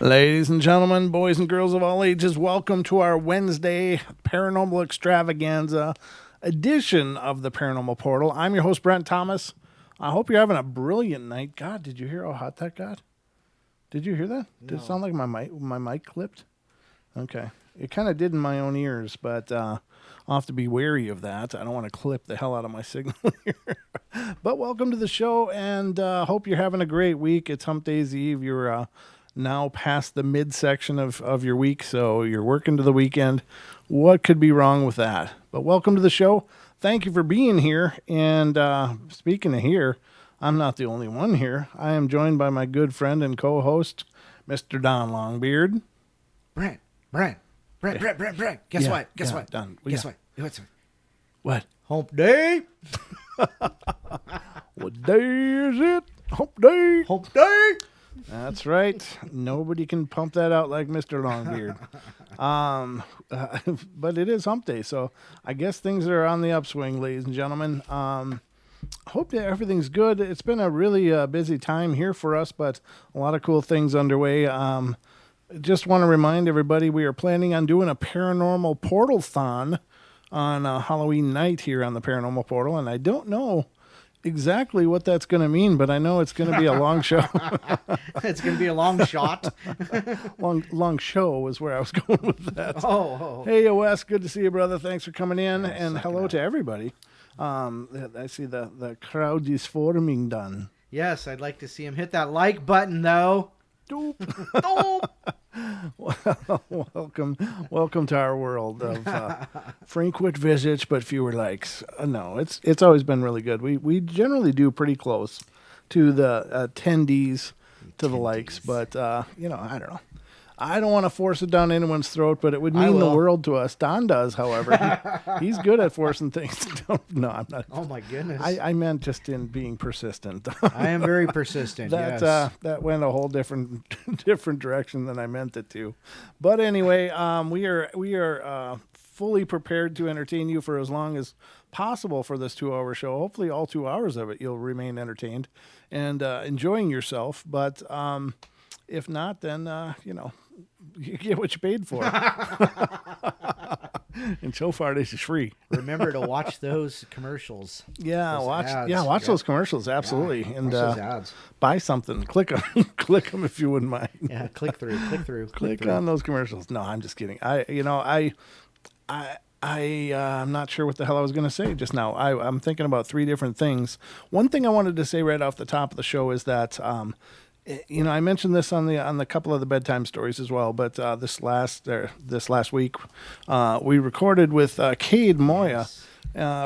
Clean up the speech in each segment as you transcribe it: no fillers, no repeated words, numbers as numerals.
Ladies and gentlemen, boys and girls of all ages, welcome to our Wednesday Paranormal Extravaganza edition of the Paranormal Portal. I'm your host, Brent Thomas. I hope you're having a brilliant night. God, did you hear how hot that got? Did you hear that? No. Did it sound like my mic clipped? Okay. It kind of did in my own ears, but I'll have to be wary of that. I don't want to clip the hell out of my signal here. But welcome to the show, and hope you're having a great week. It's Hump Day's Eve. You're now past the midsection of your week, so you're working to the weekend. What could be wrong with that? But welcome to the show. Thank you for being here. And speaking of here, I'm not the only one here. I am joined by my good friend and co-host, Mr. Don Longbeard. Brent. Guess what? Don. Guess what? What? Hump day. What day is it? Hump day. Hump day. That's right. Nobody can pump that out like Mr. Longbeard. But it is Hump Day, so I guess things are on the upswing, ladies and gentlemen. Hope that everything's good. It's been a really busy time here for us, but a lot of cool things underway. Just want to remind everybody we are planning on doing a Paranormal Portal-thon on Halloween night here on the Paranormal Portal, and I don't know exactly what that's going to mean, but I know it's going to be a long show. It's going to be a long shot. long show is where I was going with that. Oh. Hey, Wes, good to see you, brother. Thanks for coming in, and hello up. to everybody. I see the crowd is forming, done. Yes, I'd like to see him hit that like button, though. Doop. Oh. Welcome to our world of frequent visits but fewer likes. No, it's always been really good. We generally do pretty close to the attendees to the likes, but I don't know. I don't want to force it down anyone's throat, but it would mean the world to us. Don does, however. He's good at forcing things down. No, I'm not. Oh, my goodness. I meant just in being persistent. I am very persistent, yes. That went a whole different direction than I meant it to. But anyway, we are fully prepared to entertain you for as long as possible for this 2-hour show. Hopefully all 2 hours of it you'll remain entertained and enjoying yourself. But if not, then, you get what you paid for. And so far, this is free. Remember to watch those commercials. Watch those commercials, absolutely. Yeah, and watch those ads. Buy something. Click them if you wouldn't mind. Yeah, click through. Click on those commercials. No, I'm just kidding. I'm not sure what the hell I was going to say just now. I'm thinking about 3 different things. One thing I wanted to say right off the top of the show is that I mentioned this on the couple of the bedtime stories as well, but this last week we recorded with Cade Moya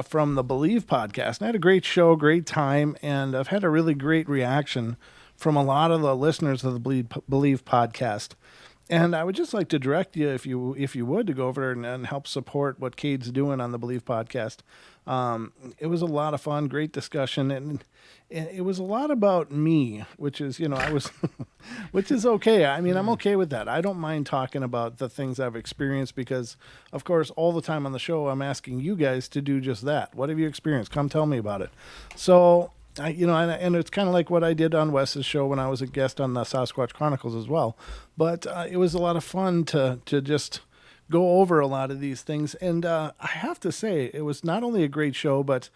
from the Believe podcast. And I had a great show, great time, and I've had a really great reaction from a lot of the listeners of the Believe podcast. And I would just like to direct you, if you would, to go over and help support what Cade's doing on the Believe podcast. It was a lot of fun, great discussion, and it was a lot about me, which is, which is okay. I mean, I'm okay with that. I don't mind talking about the things I've experienced because, of course, all the time on the show, I'm asking you guys to do just that. What have you experienced? Come tell me about it. So, and it's kind of like what I did on Wes's show when I was a guest on the Sasquatch Chronicles as well. But it was a lot of fun to just go over a lot of these things. And I have to say, it was not only a great show, but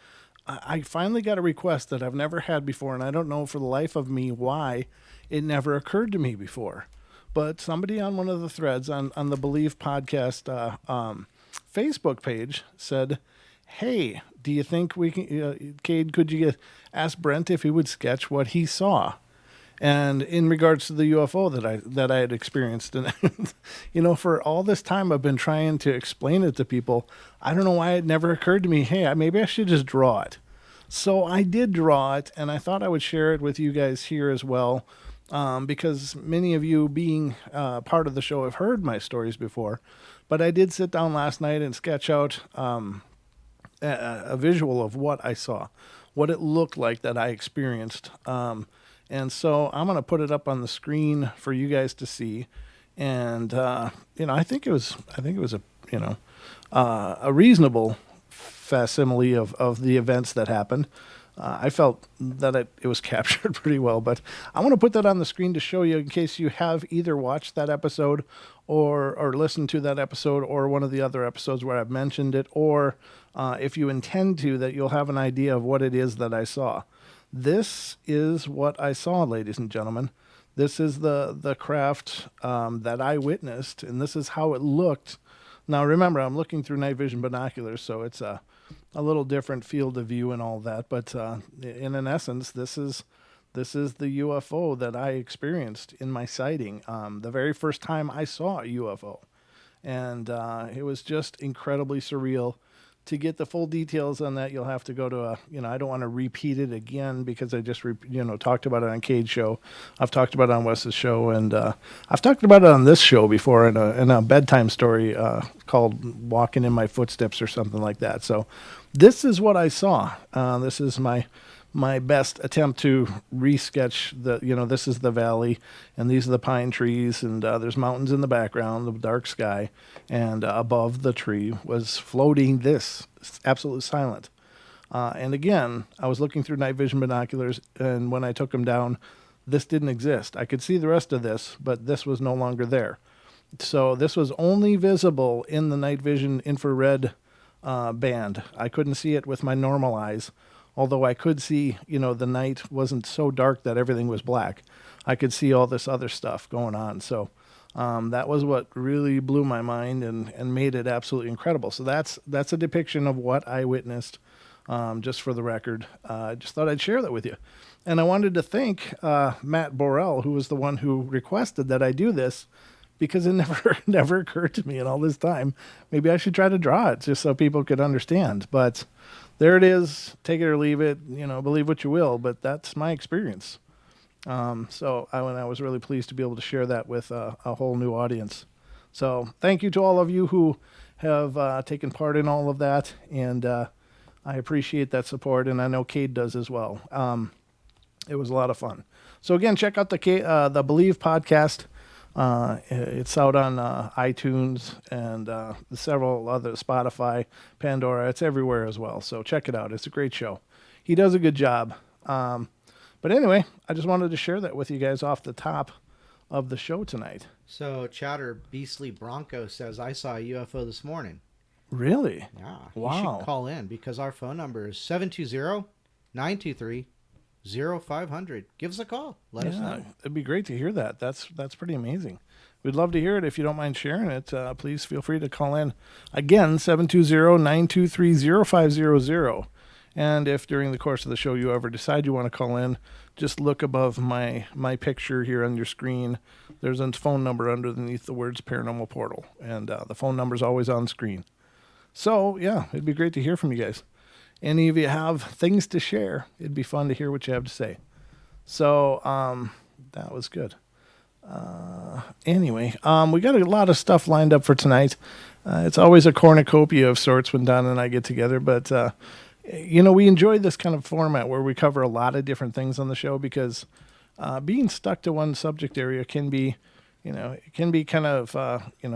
I finally got a request that I've never had before, and I don't know for the life of me why it never occurred to me before. But somebody on one of the threads on the Believe podcast Facebook page said, hey, do you think we can, Cade, could you ask Brent if he would sketch what he saw? And in regards to the UFO that I had experienced, and for all this time I've been trying to explain it to people. I don't know why it never occurred to me. Hey, maybe I should just draw it. So I did draw it, and I thought I would share it with you guys here as well, because many of you, being part of the show, have heard my stories before. But I did sit down last night and sketch out a visual of what I saw, what it looked like that I experienced. And so I'm going to put it up on the screen for you guys to see. And, I think it was a reasonable facsimile of the events that happened. I felt that it was captured pretty well. But I want to put that on the screen to show you in case you have either watched that episode or listened to that episode or one of the other episodes where I've mentioned it, or if you intend to, that you'll have an idea of what it is that I saw. This is what I saw, ladies and gentlemen. This is the craft that I witnessed, and this is how it looked. Now, remember, I'm looking through night vision binoculars, so it's a little different field of view and all that. But in an essence, this is the UFO that I experienced in my sighting. The very first time I saw a UFO, and it was just incredibly surreal. To get the full details on that, you'll have to go to I don't want to repeat it again because I just talked about it on Cade's show. I've talked about it on Wes's show, and I've talked about it on this show before in a bedtime story called "Walking in My Footsteps" or something like that. So, this is what I saw. This is my best attempt to resketch this is the valley, and these are the pine trees, and there's mountains in the background, the dark sky, and above the tree was floating this. It's absolutely silent. And again, I was looking through night vision binoculars, and when I took them down, this didn't exist. I could see the rest of this, but this was no longer there. So this was only visible in the night vision infrared band. I couldn't see it with my normal eyes. Although I could see, the night wasn't so dark that everything was black. I could see all this other stuff going on. So that was what really blew my mind and made it absolutely incredible. So that's a depiction of what I witnessed, just for the record. I just thought I'd share that with you. And I wanted to thank Matt Borrell, who was the one who requested that I do this, because it never occurred to me in all this time. Maybe I should try to draw it just so people could understand. But there it is. Take it or leave it. Believe what you will, but that's my experience. So I was really pleased to be able to share that with a whole new audience. So thank you to all of you who have taken part in all of that, and I appreciate that support, and I know Cade does as well. It was a lot of fun. So again, check out the Believe podcast. It's out on iTunes and several other, Spotify, Pandora. It's everywhere as well. So check it out. It's a great show. He does a good job. But anyway, I just wanted to share that with you guys off the top of the show tonight. So Chatter Beastly Bronco says, I saw a UFO this morning. Really? Yeah. Wow. You should call in because our phone number is 720-923-0500. Give us a call. Let us know. It'd be great to hear that. That's pretty amazing. We'd love to hear it. If you don't mind sharing it, please feel free to call in. Again, 720-923-0500. And if during the course of the show you ever decide you want to call in, just look above my picture here on your screen. There's a phone number underneath the words Paranormal Portal. And the phone number is always on screen. So, yeah, it'd be great to hear from you guys. Any of you have things to share, it'd be fun to hear what you have to say. So, that was good. Anyway, we got a lot of stuff lined up for tonight. It's always a cornucopia of sorts when Don and I get together, but, we enjoy this kind of format where we cover a lot of different things on the show because being stuck to one subject area can be, it can be kind of,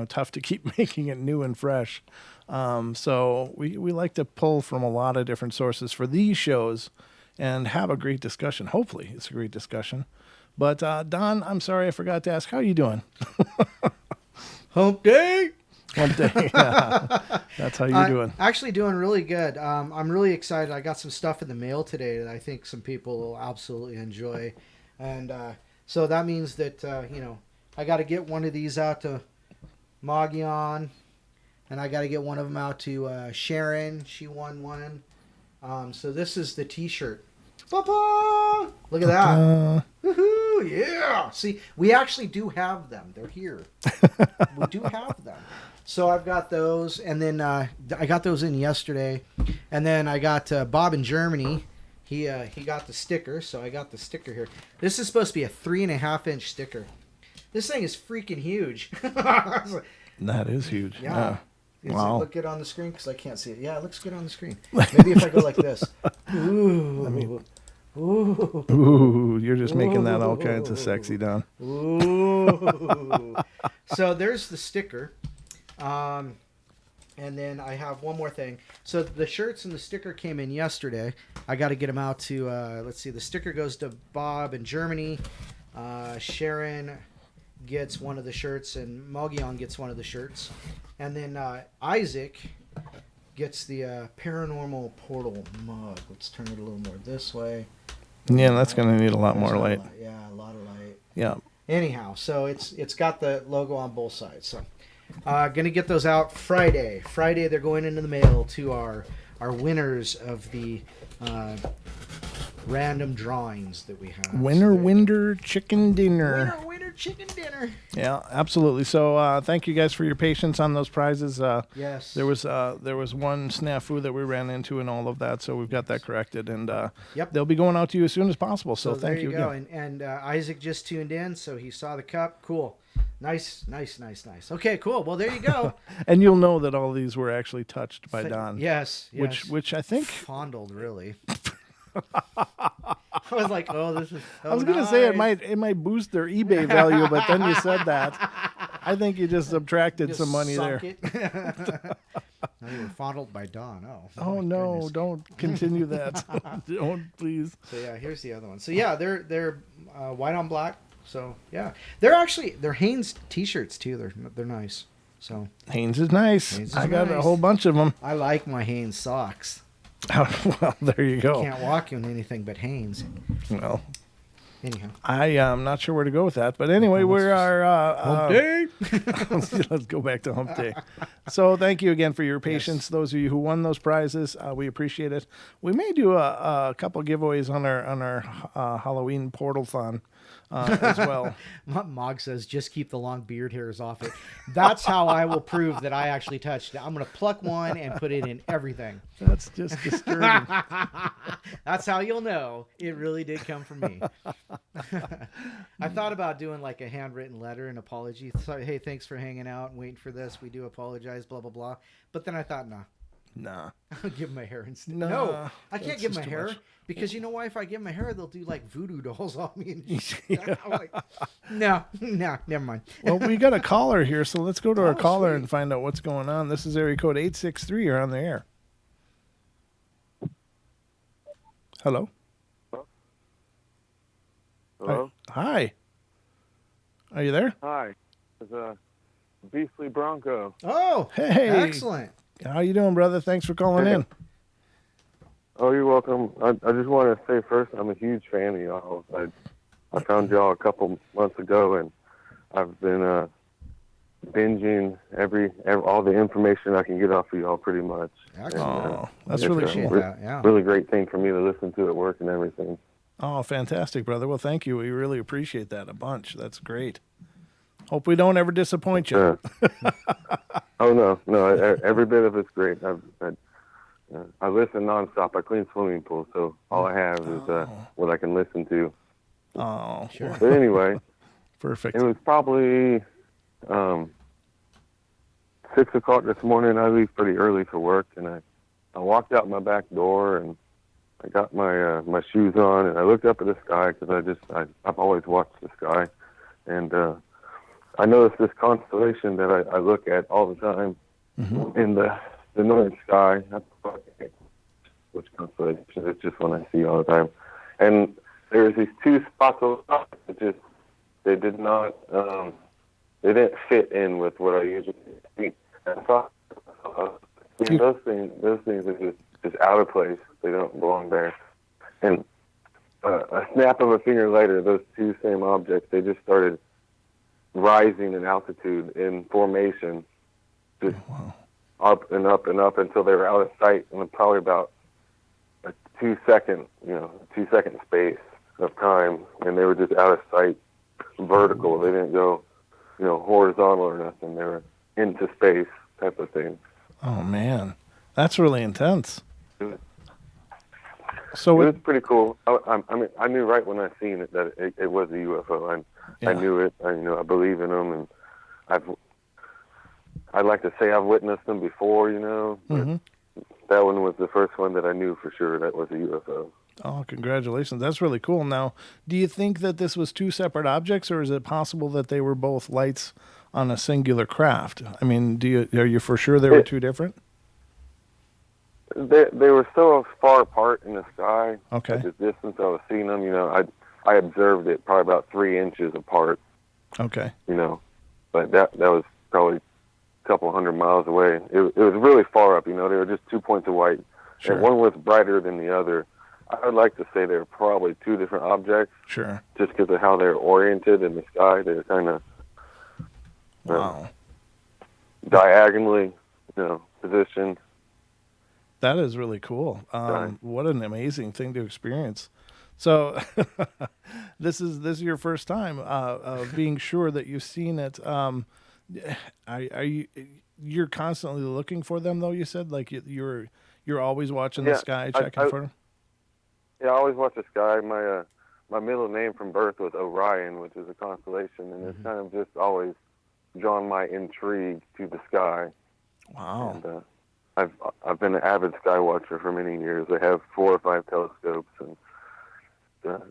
tough to keep making it new and fresh. So we like to pull from a lot of different sources for these shows and have a great discussion. Hopefully it's a great discussion. But Don, I'm sorry, I forgot to ask, how are you doing? Hump day. Hump day. Yeah. That's how you're doing. Actually doing really good. I'm really excited. I got some stuff in the mail today that I think some people will absolutely enjoy. And so that means that, I got to get one of these out to Magion. And I got to get one of them out to Sharon. She won one. So this is the T-shirt. Papa! Look at that. Woohoo! Yeah! See, we actually do have them. They're here. We do have them. So I've got those. And then I got those in yesterday. And then I got Bob in Germany. He got the sticker. So I got the sticker here. This is supposed to be a 3.5-inch sticker. This thing is freaking huge. That is huge. Yeah. Does Wow. it look good on the screen? Because I can't see it. Yeah, it looks good on the screen. Maybe if I go like this. Ooh. Ooh, you're just making that all kinds of sexy, Don. Ooh. So there's the sticker. And And then I have one more thing. So the shirts and the sticker came in yesterday. I got to get them out to, let's see, the sticker goes to Bob in Germany. Sharon gets one of the shirts, and Mogyon gets one of the shirts. And then Isaac gets the Paranormal Portal mug. Let's turn it a little more this way. Yeah, that's going to need a lot more light. Yeah, a lot of light. Yeah. Anyhow, so it's got the logo on both sides. So gonna get those out Friday. Friday they're going into the mail to our winners of the random drawings that we have. Winner chicken dinner. Winner chicken dinner. Yeah, absolutely. So thank you guys for your patience on those prizes. Yes. There was one snafu that we ran into and all of that, so we've got that corrected, and Yep. they'll be going out to you as soon as possible. So thank there you you go. again. And Isaac just tuned in, so he saw the cup. Cool. Nice. Okay, cool. Well, there you go. And you'll know that all these were actually touched by Don. Yes. Which I think fondled really. I was like, oh, this is so I was gonna say it might boost their eBay value, but then you said that. I think you just subtracted some money there. No, you were fondled by Don. Oh no, goodness. Don't continue that. Don't, please. So yeah, here's the other one. So yeah, they're white on black. So yeah, they're Hanes t-shirts too. They're nice. So Hanes is nice. I got a whole bunch of them. I like my Hanes socks. Well, there you go. Can't walk in anything but Hanes. Well, anyhow, I am not sure where to go with that, but anyway, we're Hump Day. Let's go back to Hump Day. So, thank you again for your patience. Yes. Those of you who won those prizes, we appreciate it. We may do a couple giveaways on our Halloween portal-thon. As well. Mog says, just keep the long beard hairs off it. That's how I will prove that I actually touched it. I'm going to pluck one and put it in everything. That's just disturbing. That's how you'll know it really did come from me. I thought about doing like a handwritten letter, an apology. Sorry, hey, thanks for hanging out and waiting for this. We do apologize, blah, blah, blah. But then I thought, nah. I'll give my hair instead. No, I can't give my hair. Because you know why? If I give them a hair, they'll do like voodoo dolls on me. And I'm like, no, never mind. Well, we got a caller here, so let's go to our caller and find out what's going on. This is area code 863. You're on the air. Hello? Hello? Hi. Are you there? Hi. It's a Beastly Bronco. Oh, hey. Excellent. How you doing, brother? Thanks for calling in. Oh, you're welcome. I just want to say first, I'm a huge fan of y'all. I found y'all a couple months ago, and I've been binging all the information I can get off of y'all pretty much. And, that's really cool. Really great thing for me to listen to at work and everything. Oh, fantastic, brother. Well, thank you. We really appreciate that a bunch. That's great. Hope we don't ever disappoint you. Oh, no. Every bit of it's great. I listen nonstop. I clean swimming pools, so all I have is what I can listen to. Oh, sure. But anyway, perfect. It was probably 6 o'clock this morning. I leave pretty early for work, and I walked out my back door, and I got my shoes on, and I looked up at the sky because I've always watched the sky, and I noticed this constellation that I look at all the time in the northern sky. Which constellation? It's just one I see all the time. And there's these two spots that they didn't fit in with what I usually see. And I thought those things are just out of place. They don't belong there. And a snap of a finger later, those two same objects, they just started rising in altitude in formation, just up and up and up until they were out of sight in probably about a 2 second space of time, and they were just out of sight, vertical. They didn't go, horizontal or nothing. They were into space type of thing. Oh man, that's really intense. So it was pretty cool. I mean, I knew right when I seen it that it was a UFO. I knew it. I believe in them, and I'd like to say I've witnessed them before, but that one was the first one that I knew for sure that was a UFO. Oh, congratulations. That's really cool. Now, do you think that this was two separate objects, or is it possible that they were both lights on a singular craft. I mean, are you for sure they were two different? They were so far apart in the sky. Okay. At the distance I was seeing them, I observed it probably about 3 inches apart. Okay. But that was probably a couple hundred miles away. It was really far up. They were just 2 points of white, Sure. and one was brighter than the other. I would like to say they were probably two different objects. Sure. Just because of how they're oriented in the sky, they're kind of Wow. Diagonally, positioned. That is really cool. Right. What an amazing thing to experience. So this is your first time being sure that you've seen it. You're constantly looking for them, though? You said like you're always watching the sky, checking for them. Yeah, I always watch the sky. My middle name from birth was Orion, which is a constellation, and it's kind of just always drawn my intrigue to the sky. Wow. And I've been an avid sky watcher for many years. I have 4 or 5 telescopes, and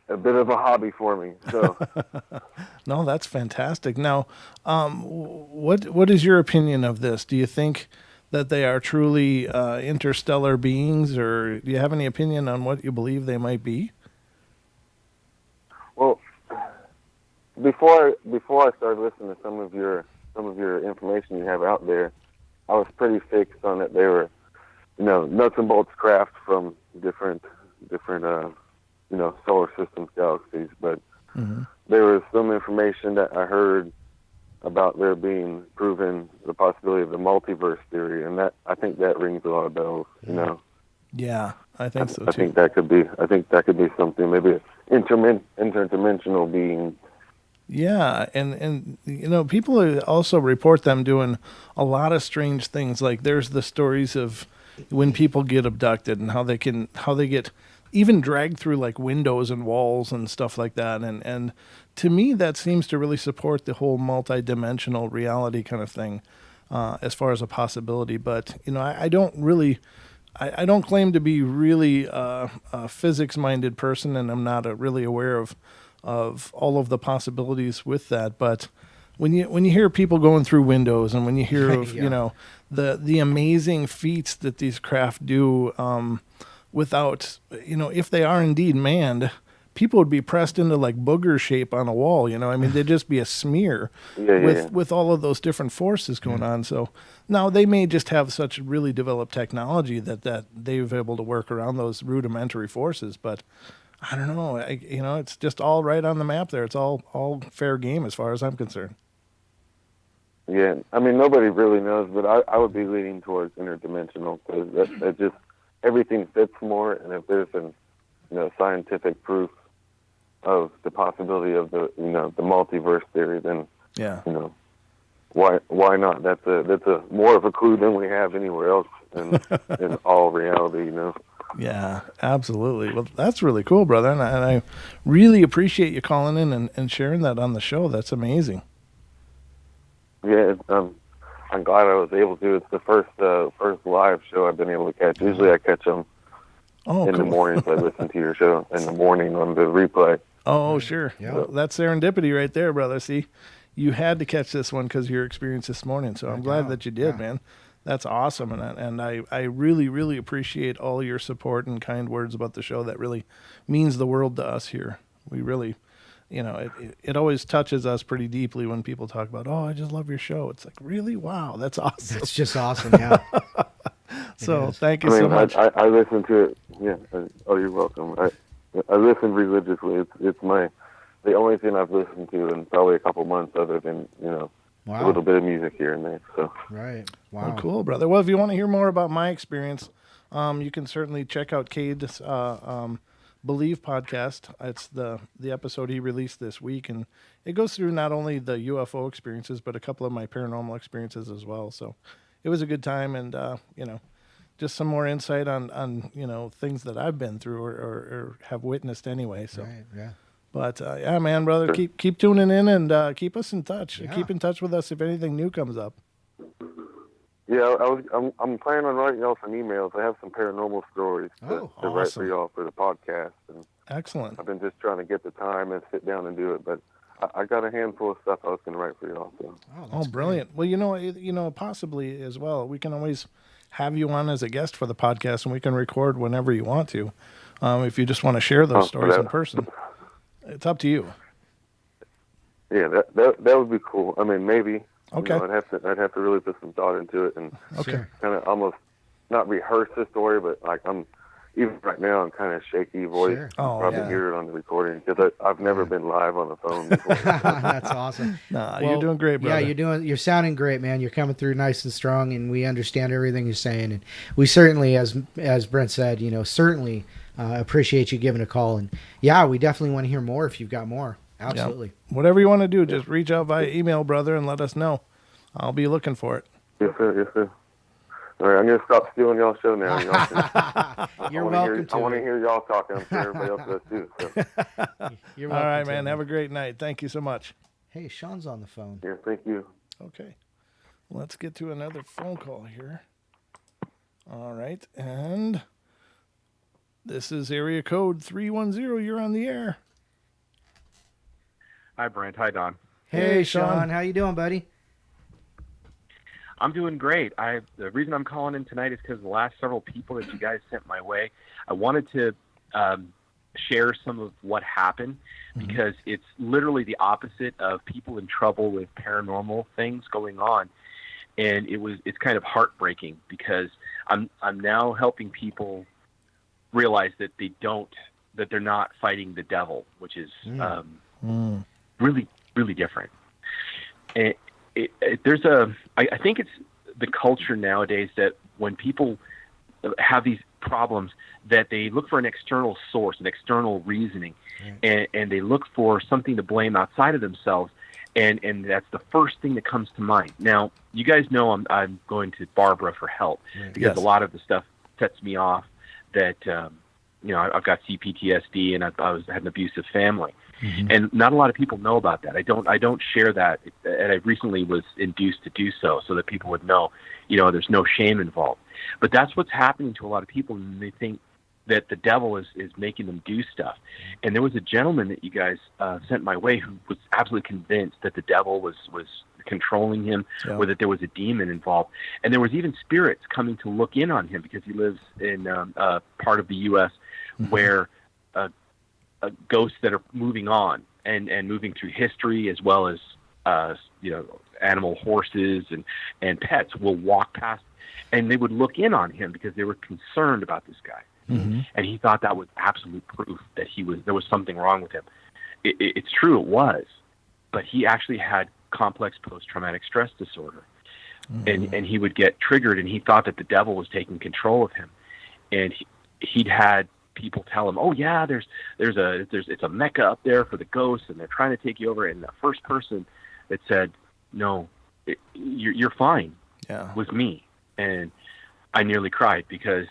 a bit of a hobby for me. So, no, that's fantastic. Now, what is your opinion of this? Do you think that they are truly interstellar beings, or do you have any opinion on what you believe they might be? well, before I started listening to some of your information you have out there, I was pretty fixed on that they were, nuts and bolts craft from different solar systems, galaxies. But there was some information that I heard about there being proven the possibility of the multiverse theory, and I think that rings a lot of bells. Yeah, I think so too. I think that could be something, maybe an interdimensional being. Yeah, and people also report them doing a lot of strange things. Like there's the stories of when people get abducted and how they get even dragged through like windows and walls and stuff like that. And to me, that seems to really support the whole multidimensional reality kind of thing, as far as a possibility. But I don't really. I don't claim to be really a physics-minded person, and I'm not really aware of all of the possibilities with that. But when you hear people going through windows, and when you hear of the amazing feats that these craft do, without if they are indeed manned, people would be pressed into like booger shape on a wall. I mean, they'd just be a smear with all of those different forces going on. So now they may just have such really developed technology that they've able to work around those rudimentary forces. But I don't know. It's just all right on the map there. It's all fair game as far as I'm concerned. Yeah, I mean, nobody really knows, but I would be leaning towards interdimensional, because that just everything fits more. And if there's scientific proof of the possibility of the multiverse theory, then why not? That's a more of a clue than we have anywhere else in all reality. Yeah, absolutely. Well, that's really cool, brother, and I really appreciate you calling in and sharing that on the show. That's amazing. Yeah, I'm glad I was able to. It's the first live show I've been able to catch. Usually I catch them in the mornings. I listen to your show in the morning on the replay. Oh, sure. Yeah. Well, that's serendipity right there, brother. See, you had to catch this one because of your experience this morning. So I'm glad that you did, man. That's awesome. And I really, really appreciate all your support and kind words about the show. That really means the world to us here. We really, it always touches us pretty deeply when people talk about, oh, I just love your show. It's like, really? Wow, that's awesome. That's just awesome, yeah. So thank you so much. I listen to it. Yeah. Oh, you're welcome. I listen religiously. It's the only thing I've listened to in probably a couple months, other than a little bit of music here and there. So Right. Wow. Well, cool, brother. Well, if you want to hear more about my experience, you can certainly check out Cade's Believe podcast. It's the episode he released this week, and it goes through not only the UFO experiences, but a couple of my paranormal experiences as well. So it was a good time, and just some more insight on things that I've been through or have witnessed anyway. So Right, yeah. But yeah, man, brother, keep tuning in and keep us in touch. Yeah. Keep in touch with us if anything new comes up. yeah, I'm planning on writing y'all some emails. I have some paranormal stories to write for awesome. y'all for the podcast, and Excellent. I've been just trying to get the time and sit down and do it. But I got a handful of stuff I was going to write for y'all. So. Oh, Oh, that's brilliant. Well, possibly as well, we can always have you on as a guest for the podcast, and we can record whenever you want to. If you just want to share those stories in person, it's up to you. Yeah, that would be cool. I mean, maybe. Okay. I'd have to really put some thought into it and Okay. kind of almost not rehearse the story, but like even right now I'm kind of shaky voice. Sure. You Oh, probably yeah. hear it on the recording because I've never been live on the phone before. That's awesome. Nah, you're doing great, brother. Yeah, you're sounding great, man. You're coming through nice and strong, and we understand everything you're saying. And we certainly, as Brent said, certainly appreciate you giving a call. And yeah, we definitely want to hear more if you've got more. Absolutely. Yeah. Whatever you want to do, just reach out via email, brother, and let us know. I'll be looking for it. Yes, sir. Yes, sir. All right, I'm going to stop stealing y'all's show now. You're welcome to. I want to hear y'all talking. I'm sure everybody else does too. So. You're All welcome right, to, man. Have a great night. Thank you so much. Hey, Sean's on the phone. Yeah, thank you. Okay. Let's get to another phone call here. All right. And this is area code 310. You're on the air. Hi, Brent. Hi, Don. Hey, Sean. How you doing, buddy? I'm doing great. The reason I'm calling in tonight is because the last several people that you guys sent my way, I wanted to share some of what happened because it's literally the opposite of people in trouble with paranormal things going on. And it's kind of heartbreaking because I'm now helping people realize that they're not fighting the devil, which is really, really different. And I think it's the culture nowadays that when people have these problems that they look for an external source, an external reasoning, and they look for something to blame outside of themselves. And that's the first thing that comes to mind. Now, you guys know I'm going to Barbara for help because a lot of the stuff sets me off that, I've got CPTSD and I had an abusive family. And not a lot of people know about that. I don't share that, and I recently was induced to do so that people would know, there's no shame involved. But that's what's happening to a lot of people, and they think that the devil is making them do stuff. And there was a gentleman that you guys sent my way who was absolutely convinced that the devil was controlling him, or that there was a demon involved. And there was even spirits coming to look in on him because he lives in a part of the U.S. where ghosts that are moving on and moving through history, as well as animal horses and pets will walk past, and they would look in on him because they were concerned about this guy. And he thought that was absolute proof that there was something wrong with him. It's true, it was, but he actually had complex post-traumatic stress disorder, and he would get triggered, and he thought that the devil was taking control of him, and he'd had people tell him, "Oh yeah, it's a mecca up there for the ghosts, and they're trying to take you over." And the first person that said, "No, you're fine," was me, and I nearly cried because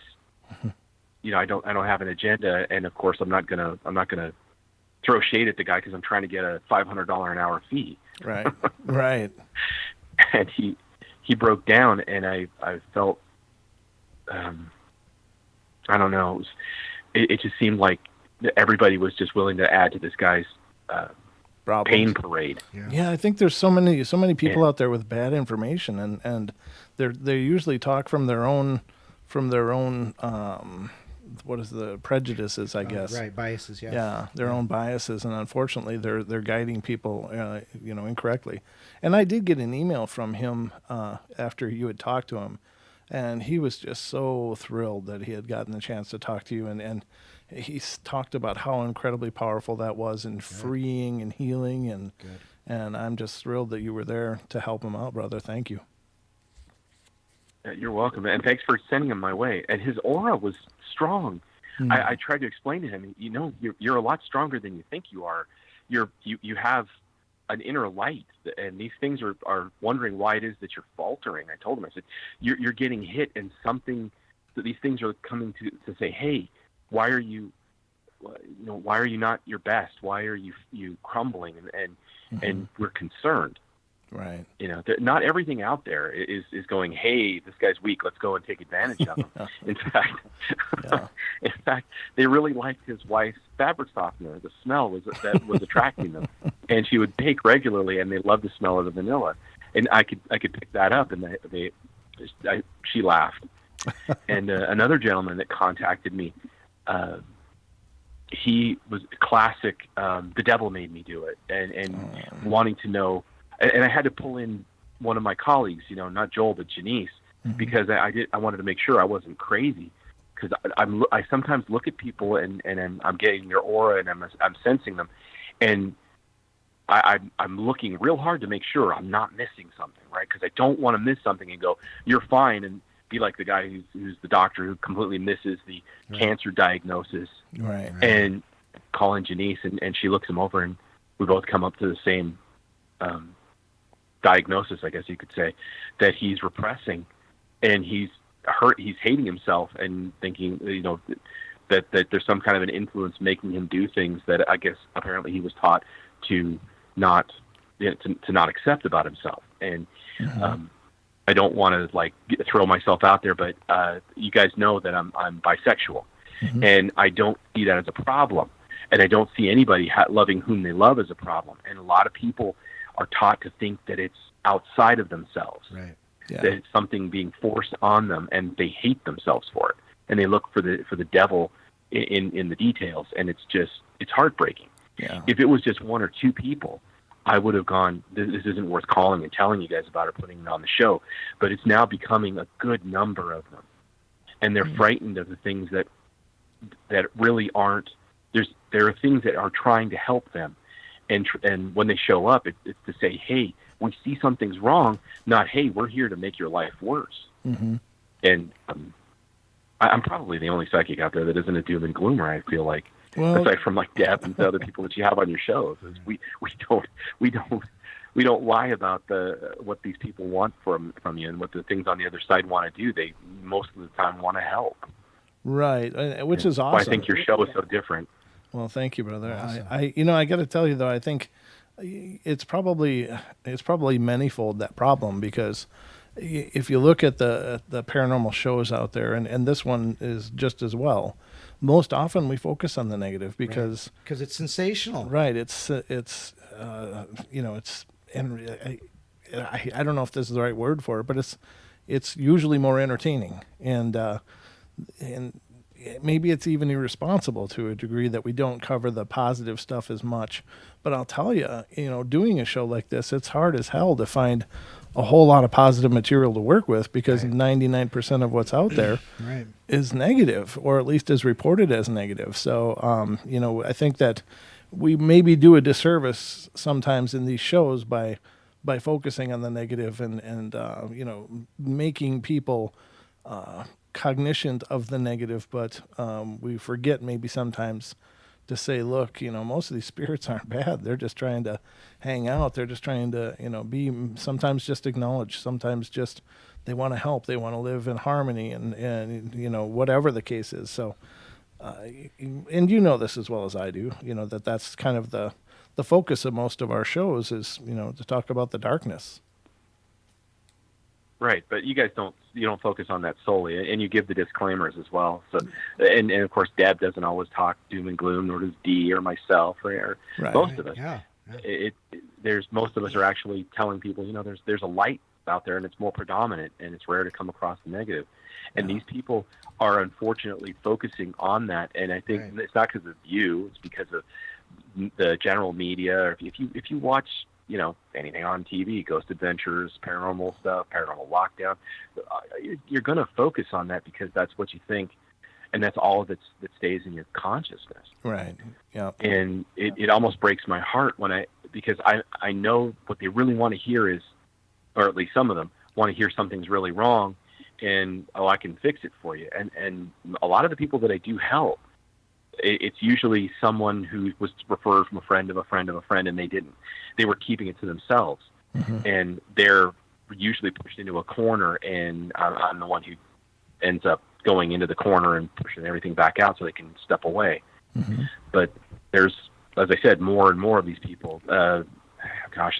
I don't have an agenda, and of course I'm not gonna throw shade at the guy because I'm trying to get a $500 an hour fee. Right. And he broke down, and I felt I don't know. It just seemed like everybody was just willing to add to this guy's pain parade. Yeah, I think there's so many people out there with bad information, and they usually talk from their own what is the prejudices, I guess. Right, biases. Yeah, their own biases, and unfortunately, they're guiding people, incorrectly. And I did get an email from him after you had talked to him. And he was just so thrilled that he had gotten the chance to talk to you. And he's talked about how incredibly powerful that was in freeing and healing. And I'm just thrilled that you were there to help him out, brother. Thank you. You're welcome. And thanks for sending him my way. And his aura was strong. I tried to explain to him, you're a lot stronger than you think you are. You have an inner light, and these things are wondering why it is that you're faltering. I told him, I said, you're getting hit, and something that these things are coming to say, hey, why are you not your best? Why are you crumbling? And we're concerned. Right. Not everything out there is going, hey, this guy's weak, let's go and take advantage of him. In fact, they really liked his wife's fabric softener. The smell was attracting them. and she would bake regularly, and they loved the smell of the vanilla, and I could pick that up, and she laughed. And another gentleman that contacted me, he was classic. The devil made me do it, and wanting to know, and I had to pull in one of my colleagues, not Joel but Janice, because I wanted to make sure I wasn't crazy, because I sometimes look at people and I'm getting their aura and I'm sensing them, and I'm looking real hard to make sure I'm not missing something, right? Because I don't want to miss something and go, you're fine, and be like the guy who's the doctor who completely misses the cancer diagnosis, right? And calling Janice, and she looks him over, and we both come up to the same diagnosis, I guess you could say, that he's repressing, and he's hurt, he's hating himself, and thinking, that there's some kind of an influence making him do things that I guess apparently he was taught to not to not accept about himself. And I don't want to throw myself out there, but you guys know that I'm bisexual, and I don't see that as a problem, and I don't see anybody loving whom they love as a problem. And a lot of people are taught to think that it's outside of themselves, right? Yeah. That it's something being forced on them, and they hate themselves for it, and they look for the devil in the details, and it's heartbreaking. Yeah. If it was just one or two people, I would have gone, this isn't worth calling and telling you guys about or putting it on the show. But it's now becoming a good number of them, and they're frightened of the things that really aren't. There are things that are trying to help them, and when they show up, it's to say, hey, we see something's wrong, not, hey, we're here to make your life worse. And I'm probably the only psychic out there that isn't a doom and gloomer, I feel like. Well, aside from Deb and the other people that you have on your show, we don't lie about what these people want from you, and what the things on the other side want to do. They most of the time want to help. Right, which is awesome. I think your show is so different. Well, thank you, brother. Awesome. I got to tell you though, I think it's probably manifold, that problem, because if you look at the paranormal shows out there, and this one is just as well, most often we focus on the negative because it's sensational. Right. It's and I don't know if this is the right word for it, but it's usually more entertaining, and maybe it's even irresponsible to a degree that we don't cover the positive stuff as much. But I'll tell you, doing a show like this, it's hard as hell to find a whole lot of positive material to work with, because 99% of what's out there is negative, or at least is reported as negative. So, I think that we maybe do a disservice sometimes in these shows by focusing on the negative and making people cognizant of the negative, but we forget maybe sometimes to say, look, most of these spirits aren't bad. They're just trying to hang out. They're just trying to, be sometimes just acknowledged. Sometimes just they want to help. They want to live in harmony, and whatever the case is. So, and this as well as I do, that's kind of the focus of most of our shows is, to talk about the darkness. Right, but you guys don't focus on that solely, and you give the disclaimers as well. So, and of course, Deb doesn't always talk doom and gloom, nor does Dee or myself or most of us. Yeah. There's most of us are actually telling people, there's a light out there, and it's more predominant, and it's rare to come across the negative. And these people are unfortunately focusing on that, and I think it's not because of you; it's because of the general media. Or if you watch, anything on TV, Ghost Adventures, paranormal stuff, Paranormal Lockdown, you're going to focus on that because that's what you think, and that's all that stays in your consciousness. Right. Yeah. And it almost breaks my heart because I know what they really want to hear is, or at least some of them want to hear something's really wrong, and I can fix it for you. And a lot of the people that I do help, it's usually someone who was referred from a friend of a friend of a friend, and they were keeping it to themselves. And they're usually pushed into a corner, and I'm the one who ends up going into the corner and pushing everything back out so they can step away. But there's, as I said, more and more of these people. In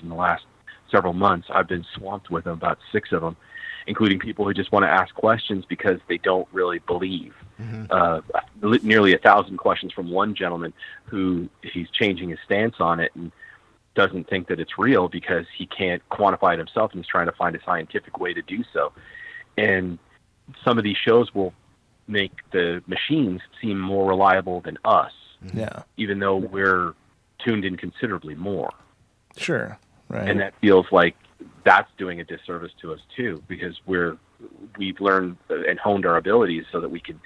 the last several months, I've been swamped with them, about 6 of them, including people who just want to ask questions because they don't really believe. Nearly 1,000 questions from one gentleman who he's changing his stance on it, and doesn't think that it's real because he can't quantify it himself, and he's trying to find a scientific way to do so. And some of these shows will make the machines seem more reliable than us, even though we're tuned in considerably more. Sure, right. And that feels like that's doing a disservice to us too, because we've learned and honed our abilities so that we can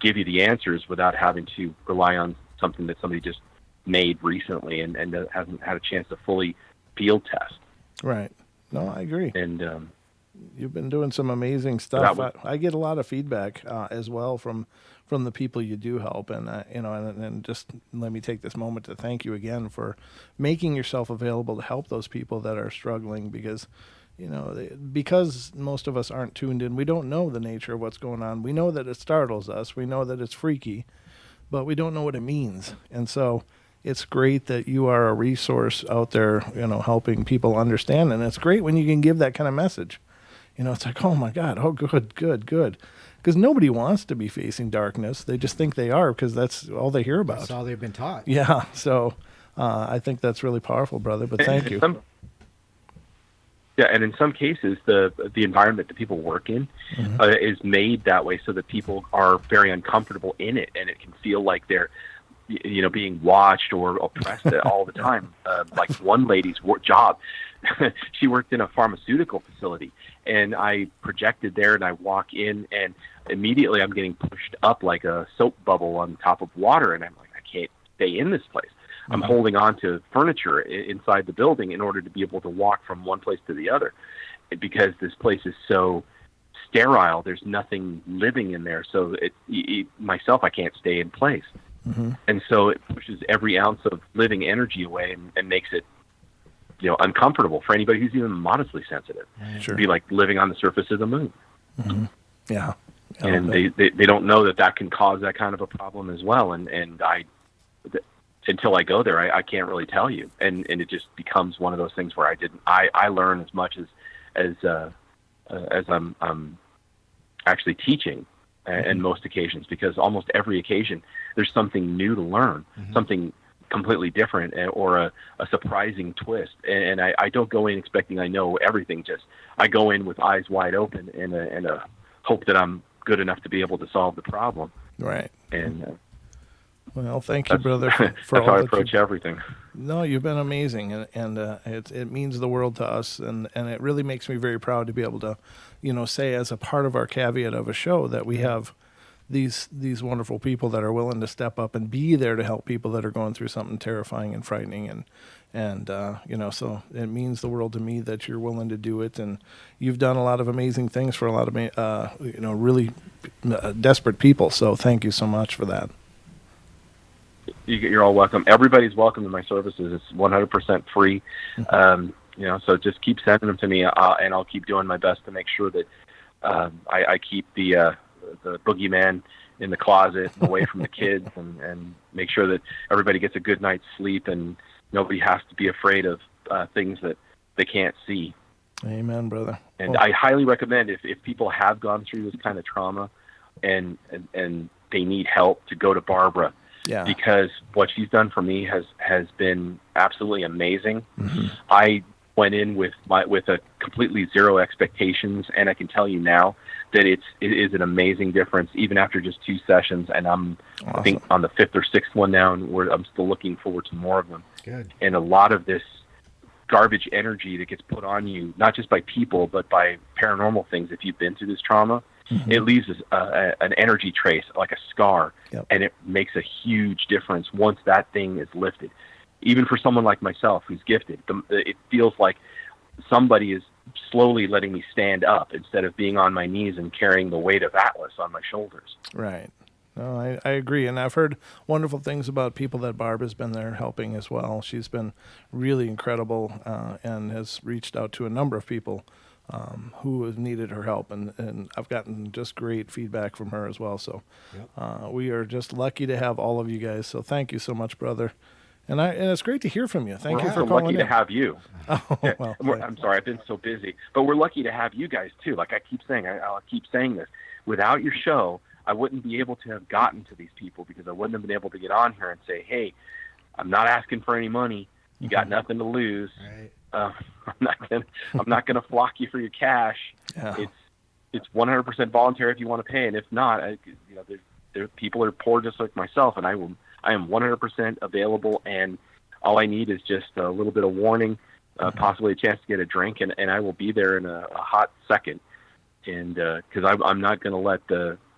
give you the answers without having to rely on something that somebody just made recently and hasn't had a chance to fully field test. Right. No, I agree. And you've been doing some amazing stuff. I get a lot of feedback as well from the people you do help, and and just let me take this moment to thank you again for making yourself available to help those people that are struggling, because because most of us aren't tuned in, we don't know the nature of what's going on. We know that it startles us, we know that it's freaky, but we don't know what it means. And so it's great that you are a resource out there, helping people understand. And it's great when you can give that kind of message. It's like, oh my God, oh, good. Because nobody wants to be facing darkness. They just think they are because that's all they hear about. That's all they've been taught. Yeah. So I think that's really powerful, brother. But thank you. And in some cases, the environment that people work in is made that way so that people are very uncomfortable in it, and it can feel like they're being watched or oppressed all the time. Like one lady's job, she worked in a pharmaceutical facility, and I projected there, and I walk in, and immediately I'm getting pushed up like a soap bubble on top of water, and I'm like, I can't stay in this place. I'm holding on to furniture inside the building in order to be able to walk from one place to the other, because this place is so sterile. There's nothing living in there. So myself, I can't stay in place. And so it pushes every ounce of living energy away and makes it, uncomfortable for anybody who's even modestly sensitive. Sure. It'd be like living on the surface of the moon. Yeah. And they don't know that can cause that kind of a problem as well. And until I go there, I can't really tell you. And it just becomes one of those things where I learn as much as I'm actually teaching in most occasions, because almost every occasion there's something new to learn, something completely different, or a surprising twist. And I don't go in expecting I know everything. I go in with eyes wide open and a hope that I'm good enough to be able to solve the problem. Right. And well, thank you, brother, for that's all how I that approach everything. No, you've been amazing, and it means the world to us, and it really makes me very proud to be able to, say as a part of our caveat of a show that we have these wonderful people that are willing to step up and be there to help people that are going through something terrifying and frightening, and so it means the world to me that you're willing to do it, and you've done a lot of amazing things for a lot of really desperate people. So thank you so much for that. You're all welcome. Everybody's welcome to my services. It's 100% free. So just keep sending them to me, and I'll keep doing my best to make sure that I keep the boogeyman in the closet away from the kids, and make sure that everybody gets a good night's sleep, and nobody has to be afraid of things that they can't see. Amen, brother. And I highly recommend, if people have gone through this kind of trauma and they need help, to go to Barbara. Yeah. Because what she's done for me has been absolutely amazing. I went in with a completely zero expectations, and I can tell you now that it is an amazing difference, even after just 2 sessions. And I'm awesome. I think on the 5th or 6th one now, and I'm still looking forward to more of them. Good. And a lot of this garbage energy that gets put on you, not just by people, but by paranormal things, if you've been through this trauma, it leaves an energy trace, like a scar, and it makes a huge difference once that thing is lifted. Even for someone like myself who's gifted, it feels like somebody is slowly letting me stand up instead of being on my knees and carrying the weight of Atlas on my shoulders. Right. No, I agree. And I've heard wonderful things about people that Barb has been there helping as well. She's been really incredible and has reached out to a number of people who have needed her help. And I've gotten just great feedback from her as well. So we are just lucky to have all of you guys. So thank you so much, brother. And it's great to hear from you. Thank you for calling in. We're lucky to have you. Oh, well, I'm sorry, I've been so busy. But we're lucky to have you guys, too. Like I keep saying, I'll keep saying this. Without your show, I wouldn't be able to have gotten to these people, because I wouldn't have been able to get on here and say, hey, I'm not asking for any money. You got nothing to lose. Right. I'm not gonna flock you for your cash. Yeah. It's 100% voluntary if you want to pay, and if not, there people are poor just like myself, and I am 100% available, and all I need is just a little bit of warning, possibly a chance to get a drink, and I will be there in a hot second. And because I'm not going to let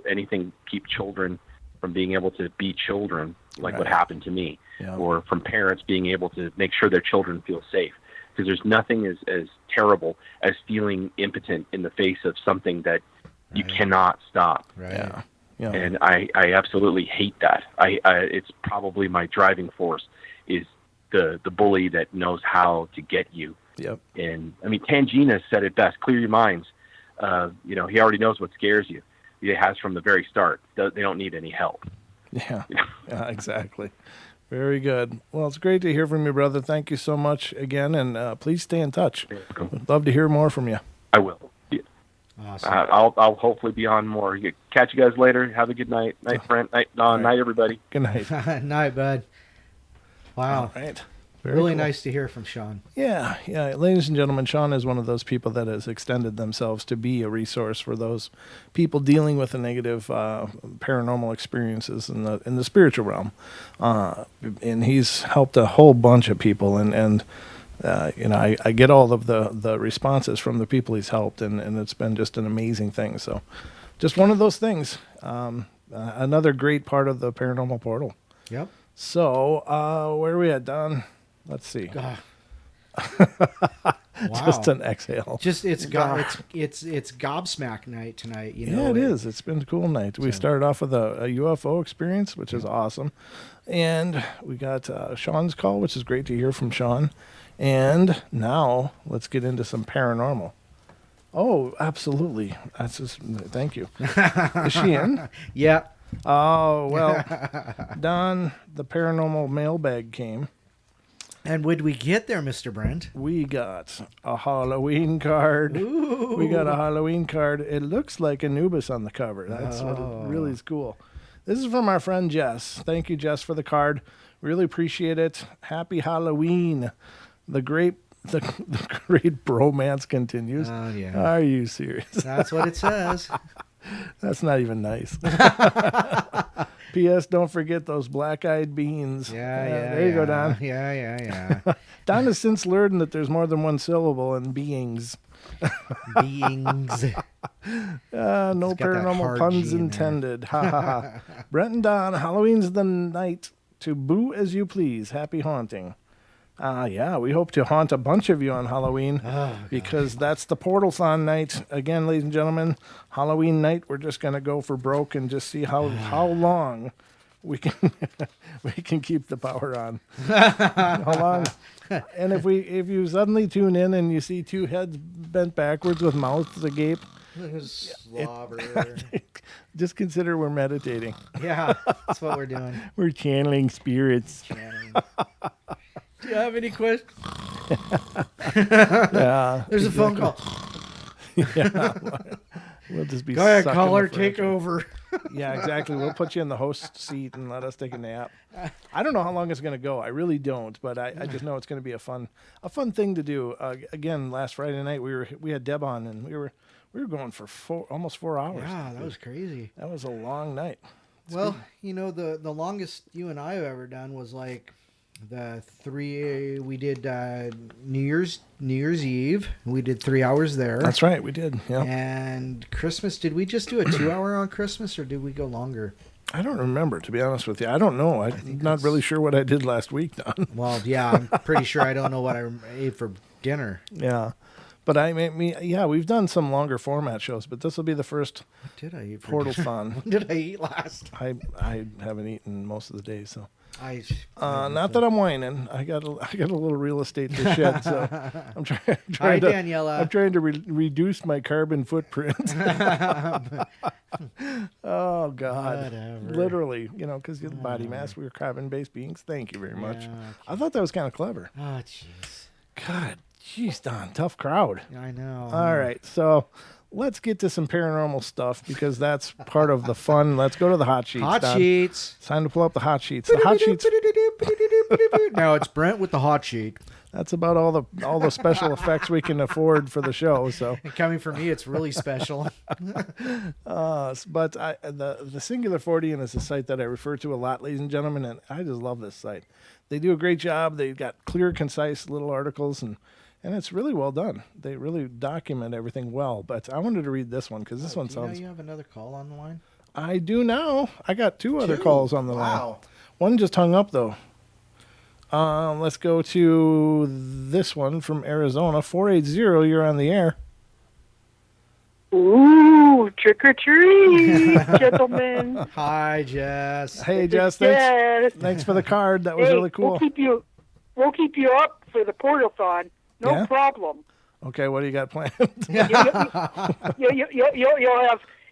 anything keep children from being able to be children, like what happened to me, or from parents being able to make sure their children feel safe. Because there's nothing as terrible as feeling impotent in the face of something that you cannot stop. Right. Yeah. And I absolutely hate that. It's probably my driving force is the bully that knows how to get you. Yep. And I mean, Tangina said it best: clear your minds. He already knows what scares you. He has from the very start. They don't need any help. Yeah. Yeah, exactly. Very good. Well, it's great to hear from you, brother. Thank you so much again, and please stay in touch. We'd love to hear more from you. I will. Awesome. I'll hopefully be on more. Catch you guys later. Have a good night. Night, Brent. Night, Don. Night, everybody. Good night. Night, bud. Wow. All right. Very Really cool. nice to hear from Sean. Yeah. Ladies and gentlemen, Sean is one of those people that has extended themselves to be a resource for those people dealing with the negative paranormal experiences in the spiritual realm. And he's helped a whole bunch of people. And I get all of the responses from the people he's helped, and it's been just an amazing thing. So just one of those things. Another great part of the Paranormal Portal. Yep. So where are we at, Don? Let's see. Wow. Just an exhale. Just it's gobsmack night tonight. Yeah, it is. It's been a cool night. We started off with a UFO experience, which is awesome, and we got Sean's call, which is great to hear from Sean. And now let's get into some paranormal. Oh, absolutely. That's just thank you. Is she in? Yeah. Oh well, Don, the paranormal mailbag came. And would we get there, Mr. Brent? We got a Halloween card. Ooh. We got a Halloween card. It looks like Anubis on the cover. That's what it really is cool. This is from our friend Jess. Thank you, Jess, for the card. Really appreciate it. Happy Halloween. The great bromance continues. Oh, yeah. Are you serious? That's what it says. That's not even nice. P.S. Don't forget those black-eyed beans. Yeah. There you go, Don. Yeah. Don has since learned that there's more than one syllable in beings. Beings. No paranormal puns intended. Ha ha ha. Brent and Don, Halloween's the night to boo as you please. Happy haunting. Yeah, we hope to haunt a bunch of you on Halloween because that's the Portal-thon night. Again, ladies and gentlemen, Halloween night, we're just going to go for broke and just see how long we can we can keep the power on. How long? And if you suddenly tune in and you see two heads bent backwards with mouths agape, Slobber. just consider we're meditating. Yeah, that's what we're doing. We're channeling spirits. Do you have any questions? Yeah. There's a phone call. Yeah. We'll just be Go ahead, sucking caller, the take furniture. over. Yeah, exactly. We'll put you in the host seat and let us take a nap. I don't know how long it's going to go. I really don't, but I just know it's going to be a fun thing to do. Again, last Friday night we had Deb on and we were going for almost 4 hours. Yeah, that was crazy. That was a long night. Well, the longest you and I have ever done was like we did New Year's Eve. We did 3 hours there. That's right, we did. Yeah. And Christmas, did we just do a 2 hour on Christmas or did we go longer? I don't remember, to be honest with you. I don't know. I'm not really sure what I did last week, Don. Well, yeah, I'm pretty sure I don't know what I ate for dinner. Yeah. But we've done some longer format shows, but this will be the first What did I eat for Portal-thon. What did I eat last? I haven't eaten most of the day, so. Not that I'm whining. I got a little real estate to shed, so I'm trying Hi, to. Daniela. I'm trying to reduce my carbon footprint. Oh God! Whatever. Literally, because the body mass, we're carbon-based beings. Thank you very much. Yeah, I thought that was kind of clever. Oh, jeez. God, jeez, Don, tough crowd. I know. All right, so let's get to some paranormal stuff because that's part of the fun. Let's go to the hot sheets. Hot Don. sheets. It's time to pull up the hot sheets. The hot sheets. Now it's Brent with the hot sheet. That's about all the special effects we can afford for the show. So, And coming from me, it's really special. but the Singular 40 is a site that I refer to a lot, ladies and gentlemen, and I just love this site. They do a great job. They've got clear, concise little articles, and it's really well done. They really document everything well. But I wanted to read this one because this one Do sounds. you have another call on the line? I do now. I got two other calls on the line. Wow. One just hung up though. Let's go to this one from Arizona. 480, you're on the air. Ooh, trick or treat, gentlemen. Hi, Jess. Hey, Jess, Yes. thanks for the card. That was Hey, really cool. We'll keep you up for the portal-thon. No Yeah? problem. Okay, what do you got planned?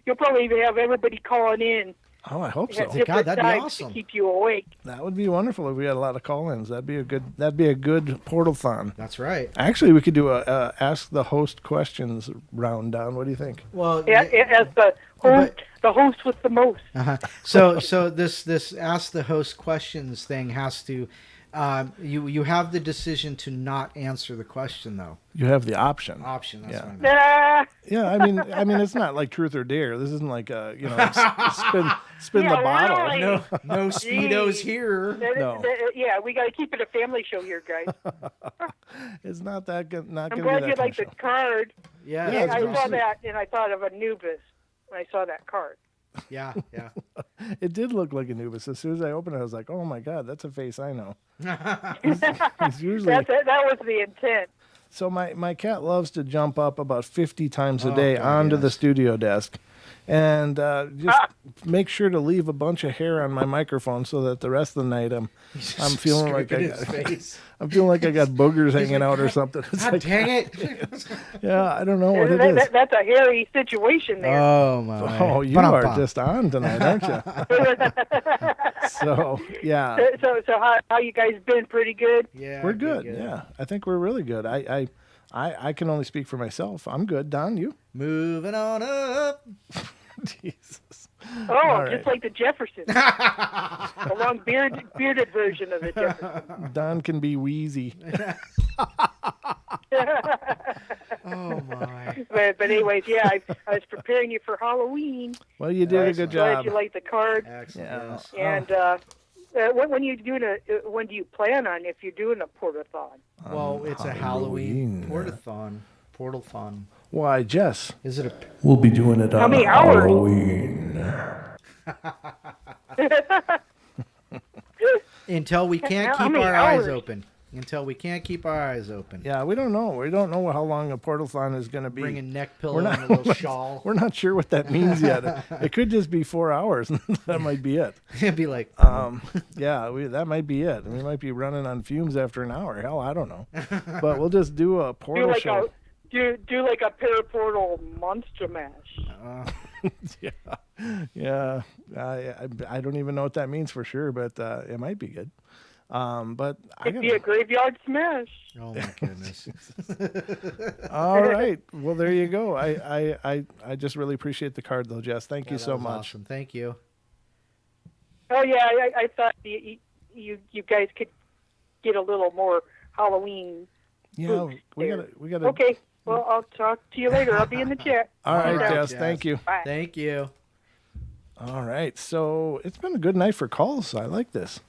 You'll probably have everybody calling in Oh, I hope at so. different God, that'd be times awesome. to keep you awake. That would be wonderful if we had a lot of call-ins. That'd be a good portal-thon. That's right. Actually, we could do a ask the host questions round down. What do you think? Well, As the host with the most. so this ask the host questions thing has to you have the decision to not answer the question though. You have the option. Option. That's Yeah. what I meant. Nah. Yeah, I mean, it's not like truth or dare. This isn't like spin Yeah, the bottle. really. No speedos Geez. here. No. Yeah, we got to keep it a family show here, guys. It's not that good. Not I'm going to glad be you that kind like of the show. card. Yeah. Yeah, it's I very saw sweet. that, and I thought of Anubis when I saw that card. Yeah. It did look like Anubis. As soon as I opened it, I was like, "Oh my God, that's a face I know." He's usually That was the intent. so. My cat loves to jump up about 50 times a Oh, day God, onto yes. the studio desk, and just make sure to leave a bunch of hair on my microphone so that the rest of the night I'm feeling like Scraping his face. I'm feeling like I got boogers hanging out or something. It's God like, dang it. yeah, I don't know what it is. That's a hairy situation there. Oh my. Oh, you are just on tonight, aren't you? So, yeah, so how you guys been? Pretty good. Yeah. we're good. Yeah, I think we're really good. I can only speak for myself. I'm good. Don, you? Moving on up. Jesus. Oh, All just right. like the Jeffersons. A long bearded version of the Jeffersons. Don can be wheezy. Oh my. But anyways, yeah, I was preparing you for Halloween. Well, you did a good Glad job. you liked the card. Excellent. Yeah. Yes. And when do you plan on if you're doing a portathon? Well, it's a Halloween Halloween. portal-thon. Why, Jess? Is it a We'll be doing it on many hours? Halloween. until we can't How keep many our eyes hours? open? Until we can't keep our eyes open. Yeah, we don't know. We don't know how long a portal-thon is going to be. Bring a neck pillow We're not- and a little shawl. We're not sure what that means yet. It could just be 4 hours. That might be it. It'd be like, Yeah, that might be it. We might be running on fumes after an hour. Hell, I don't know. But we'll just do a Do portal like show. do like a paraportal monster mash. Yeah. I don't even know what that means for sure, but it might be good. But I It'd be a graveyard smash. oh my goodness. all right. Well, there you go. I just really appreciate the card, though, Jess. Thank you That so was much. Awesome. Thank you. Oh yeah, I thought you guys could get a little more Halloween. Yeah, we there. gotta. Okay, well I'll talk to you later. I'll be in the chat. All right, right, Jess. Jess. Thank you. Bye. Thank you. All right. So it's been a good night for calls. I like this.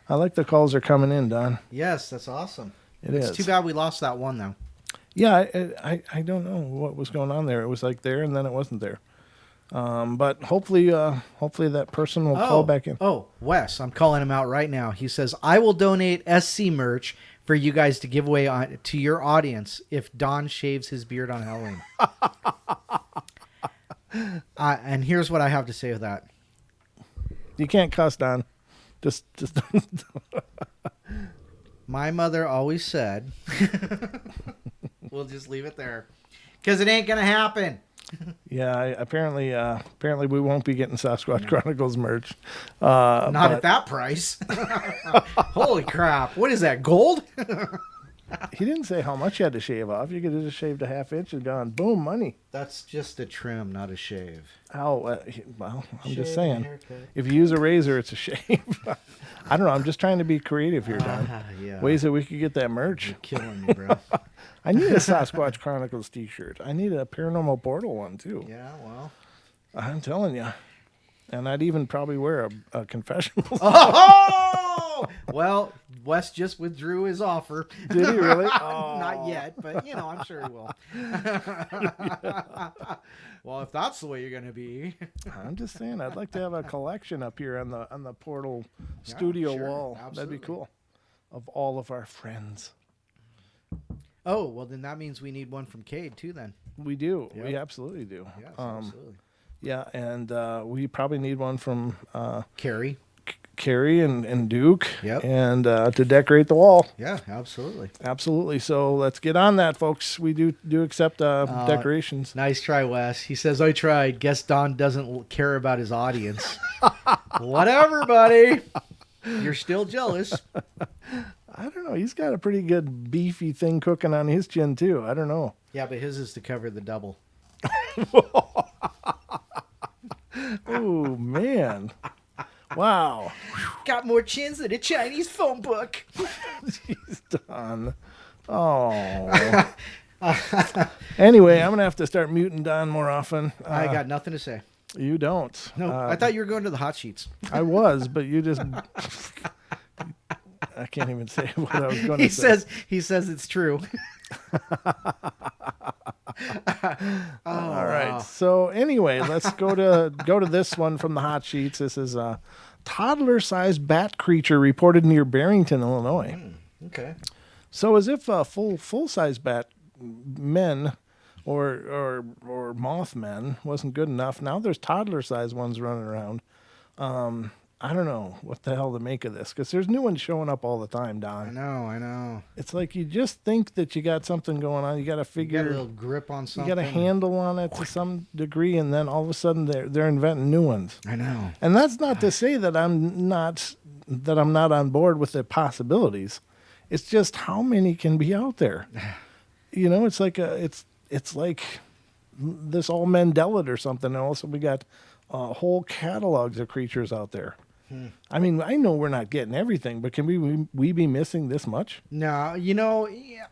I like the calls are coming in, Don. Yes, that's awesome. It's It's too bad we lost that one though. Yeah, I don't know what was going on there. It was like there and then it wasn't there. But hopefully that person will call back in. Oh, Wes, I'm calling him out right now. He says, I will donate SC merch for you guys to give away to your audience if Don shaves his beard on Halloween. And here's what I have to say with that. You can't cuss, Don. Just My mother always said, we'll just leave it there, because it ain't going to happen. yeah. Apparently we won't be getting Sasquatch Chronicles merch. Not at that price. Holy crap. What is that, gold? He didn't say how much you had to shave off. You could have just shaved a half inch and gone, boom, money. That's just a trim, not a shave. Well, I'm just Shave, saying. haircut. If you use a razor, it's a shave. I don't know. I'm just trying to be creative here, Don. Yeah. Ways that we could get that merch. You're killing me, bro. I need a Sasquatch Chronicles t-shirt. I need a Paranormal Portal one, too. Yeah, well. I'm telling you. And I'd even probably wear a confessional. Oh! Well, Wes just withdrew his offer. Did he really? Not yet, but, I'm sure he will. Well, if that's the way you're going to be. I'm just saying, I'd like to have a collection up here on the Portal studio sure, wall. absolutely. That'd be cool. Of all of our friends. Oh, well, then that means we need one from Cade, too, then. We do. Yep. We absolutely do. Yes, absolutely. Yeah, and we probably need one from Carrie. Carrie and Duke. Yep. And to decorate the wall. Yeah, absolutely. Absolutely. So let's get on that, folks. We do accept decorations. Nice try, Wes. He says, I tried. Guess Don doesn't care about his audience. Whatever, buddy. You're still jealous. I don't know. He's got a pretty good beefy thing cooking on his chin, too. I don't know. Yeah, but his is to cover the double. Oh, man. Wow. Got more chins than a Chinese phone book. Jeez, Don. Oh. Anyway, I'm going to have to start muting Don more often. I got nothing to say. You don't. No, I thought you were going to the hot sheets. I was, but you just... I can't even say what I was going to say. He says it's true. All right. So anyway, let's go to this one from the hot sheets. This is a toddler-sized bat creature reported near Barrington, Illinois. Okay. So as if full-size bat men or mothmen wasn't good enough, now there's toddler-sized ones running around. I don't know what the hell to make of this, because there's new ones showing up all the time, Don. I know. It's like you just think that you got something going on. You got to You figure... got a little grip on something. You got a handle on it to some degree, and then all of a sudden they're inventing new ones. I know. And that's not to say that I'm not on board with the possibilities. It's just how many can be out there. It's like it's like this all Mandela or something. And also we got whole catalogs of creatures out there. I mean, I know we're not getting everything, but can we be missing this much? No, yeah,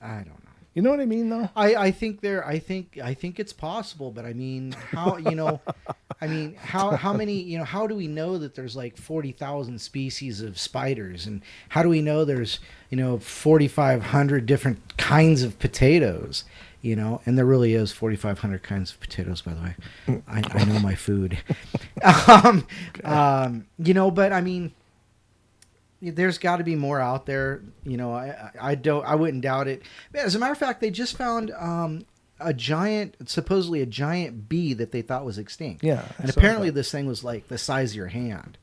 I don't know. You know what I mean, though? I think it's possible, but I mean, how how many, how do we know that there's like 40,000 species of spiders, and how do we know there's 4,500 different kinds of potatoes? And there really is 4,500 kinds of potatoes, by the way. I know my food. But I mean, there's got to be more out there. I wouldn't doubt it. As a matter of fact, they just found supposedly a giant bee that they thought was extinct. Yeah. And apparently this thing was like the size of your hand.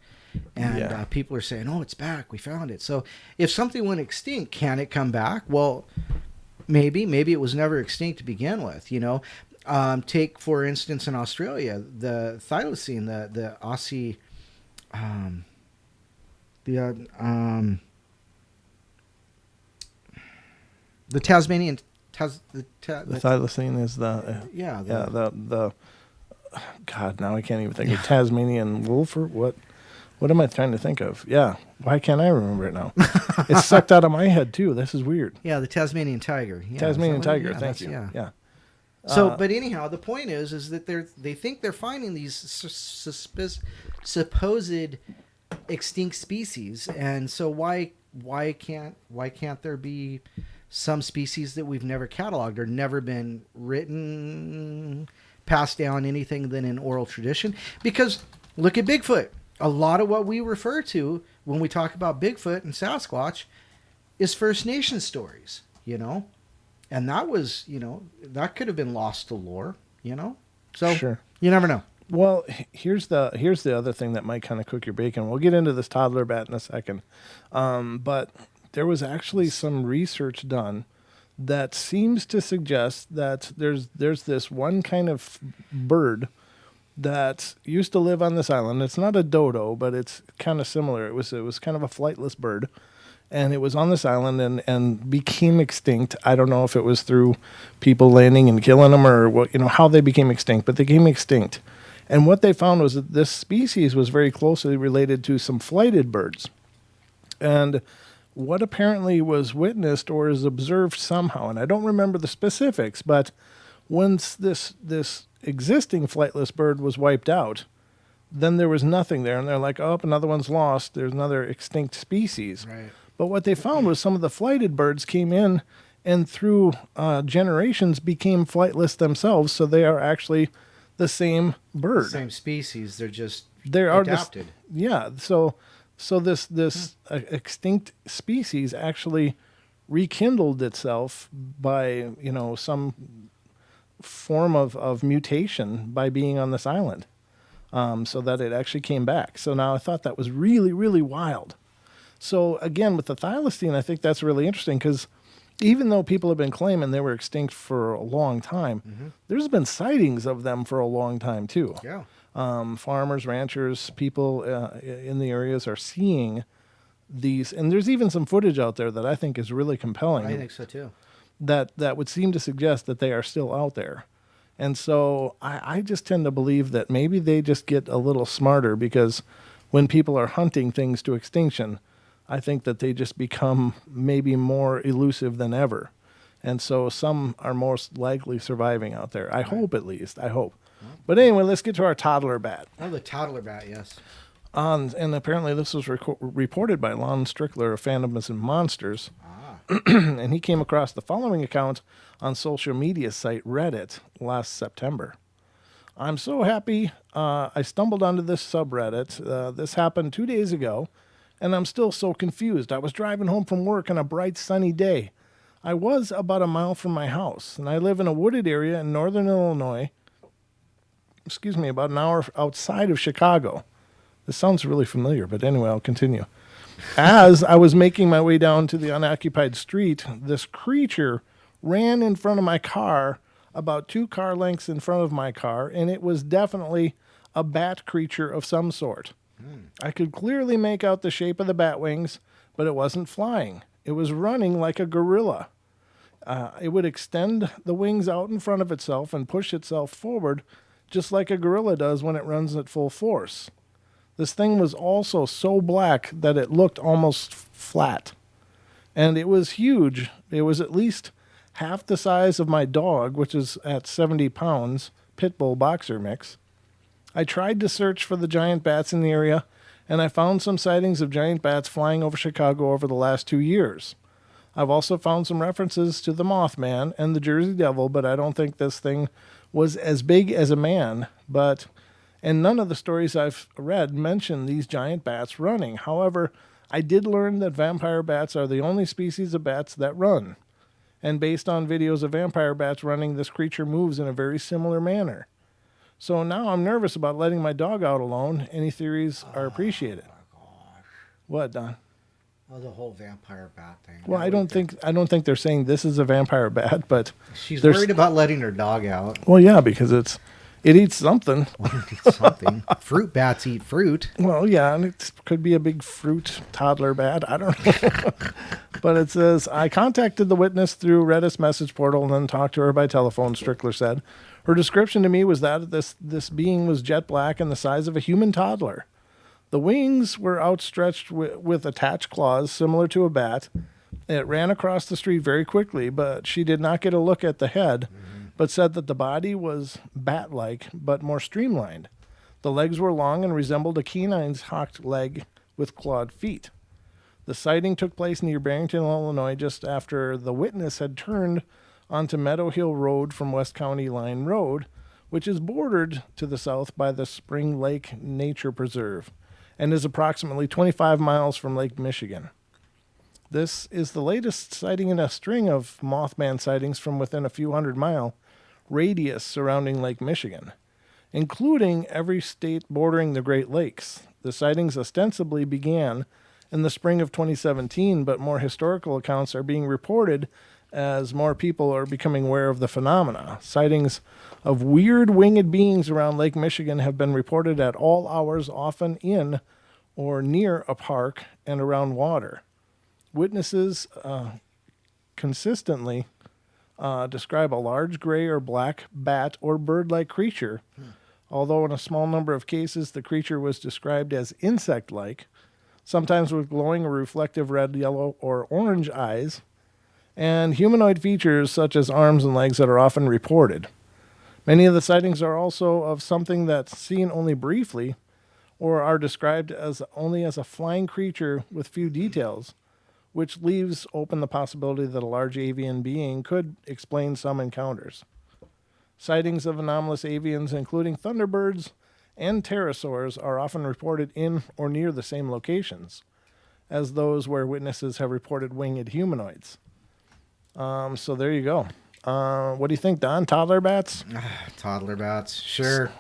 And people are saying, oh, it's back. We found it. So if something went extinct, can it come back? Well, maybe it was never extinct to begin with. Take for instance in Australia the thylacine, the Aussie, the Tasmanian. The thylacine is the God. Now I can't even think of Tasmanian wolf or what. What am I trying to think of? Yeah. Why can't I remember it now? It's sucked out of my head, too. This is weird. Yeah, the Tasmanian tiger. Yeah, Tasmanian tiger, thank you. Yeah. So, but anyhow, the point is that they think they're finding these supposed extinct species, and so why can't there be some species that we've never cataloged or never been written, passed down anything than in oral tradition? Because look at Bigfoot. A lot of what we refer to when we talk about Bigfoot and Sasquatch is First Nation stories, and that was, that could have been lost to lore, so sure. You never know. Well, here's the other thing that might kind of cook your bacon. We'll get into this toddler bat in a second, but there was actually some research done that seems to suggest that there's this one kind of bird that used to live on this island. It's not a dodo, but it's kind of similar. It was kind of a flightless bird, and it was on this island and became extinct. I don't know if it was through people landing and killing them or what, how they became extinct, but they became extinct. And what they found was that this species was very closely related to some flighted birds. And what apparently was witnessed or is observed somehow, and I don't remember the specifics, but once this existing flightless bird was wiped out, then there was nothing there. And they're like, oh, another one's lost. There's another extinct species. Right. But what they found was some of the flighted birds came in and through generations became flightless themselves. So they are actually the same bird. Same species. They're just They are adapted. So this extinct species actually rekindled itself by some form of mutation by being on this island, so that it actually came back. So now I thought that was really, really wild. So again, with the thylacine, I think that's really interesting because even though people have been claiming they were extinct for a long time, there's been sightings of them for a long time too. Yeah. Farmers, ranchers, people in the areas are seeing these, and there's even some footage out there that I think is really compelling. I think so too. That would seem to suggest that they are still out there. And so I just tend to believe that maybe they just get a little smarter because when people are hunting things to extinction, I think that they just become maybe more elusive than ever. And so some are most likely surviving out there. I hope, at least. I hope. But anyway, let's get to our toddler bat. Oh, the toddler bat, yes. And apparently this was reported by Lon Strickler of Fandoms and Monsters. And he came across the following account on social media site Reddit last September. I'm so happy I stumbled onto this subreddit. This happened 2 days ago, and I'm still so confused. I was driving home from work on a bright sunny day. I was about a mile from my house, and I live in a wooded area in northern Illinois. About an hour outside of Chicago. This sounds really familiar, but anyway, I'll continue. As I was making my way down to the unoccupied street, this creature ran in front of my car, about 2 car lengths in front of my car, and it was definitely a bat creature of some sort. I could clearly make out the shape of the bat wings, but it wasn't flying. It was running like a gorilla. It would extend the wings out in front of itself and push itself forward, just like a gorilla does when it runs at full force. This thing was also so black that it looked almost flat. And it was huge. It was at least half the size of my dog, which is at 70 pounds, pit bull boxer mix. I tried to search for the giant bats in the area, and I found some sightings of giant bats flying over Chicago over the last 2 years. I've also found some references to the Mothman and the Jersey Devil, but I don't think this thing was as big as a man, and none of the stories I've read mention these giant bats running. However, I did learn that vampire bats are the only species of bats that run. And based on videos of vampire bats running, this creature moves in a very similar manner. So now I'm nervous about letting my dog out alone. Any theories are appreciated. Oh my gosh. What, Don? Oh, the whole vampire bat thing. Well, I don't think they're saying this is a vampire bat, but She's worried about letting her dog out. well, yeah, because it eats something. Something. Fruit bats eat fruit. Well, yeah, and it could be a big fruit toddler bat. I don't know. But it says, I contacted the witness through Reddit's message portal and then talked to her by telephone, Strickler said. Her description to me was that this being was jet black and the size of a human toddler. The wings were outstretched with attached claws, similar to a bat. It ran across the street very quickly, but she did not get a look at the head, but said that the body was bat-like, but more streamlined. The legs were long and resembled a canine's hocked leg with clawed feet. The sighting took place near Barrington, Illinois, just after the witness had turned onto Meadow Hill Road from West County Line Road, which is bordered to the south by the Spring Lake Nature Preserve and is approximately 25 miles from Lake Michigan. This is the latest sighting in a string of Mothman sightings from within a few 100-mile radius surrounding Lake Michigan, including every state bordering the Great Lakes. The sightings ostensibly began in the spring of 2017, but more historical accounts are being reported as more people are becoming aware of the phenomena. Sightings of weird winged beings around Lake Michigan have been reported at all hours, often in or near a park and around water. Witnesses consistently describe a large gray or black bat or bird-like creature. Although in a small number of cases, the creature was described as insect-like, sometimes with glowing or reflective red, yellow, or orange eyes, and humanoid features such as arms and legs that are often reported. Many of the sightings are also of something that's seen only briefly or are described as only as a flying creature with few details, which leaves open the possibility that a large avian being could explain some encounters. Sightings of anomalous avians, including thunderbirds and pterosaurs, are often reported in or near the same locations as those where witnesses have reported winged humanoids. So there you go. What do you think, Don? Toddler bats? Toddler bats. Sure.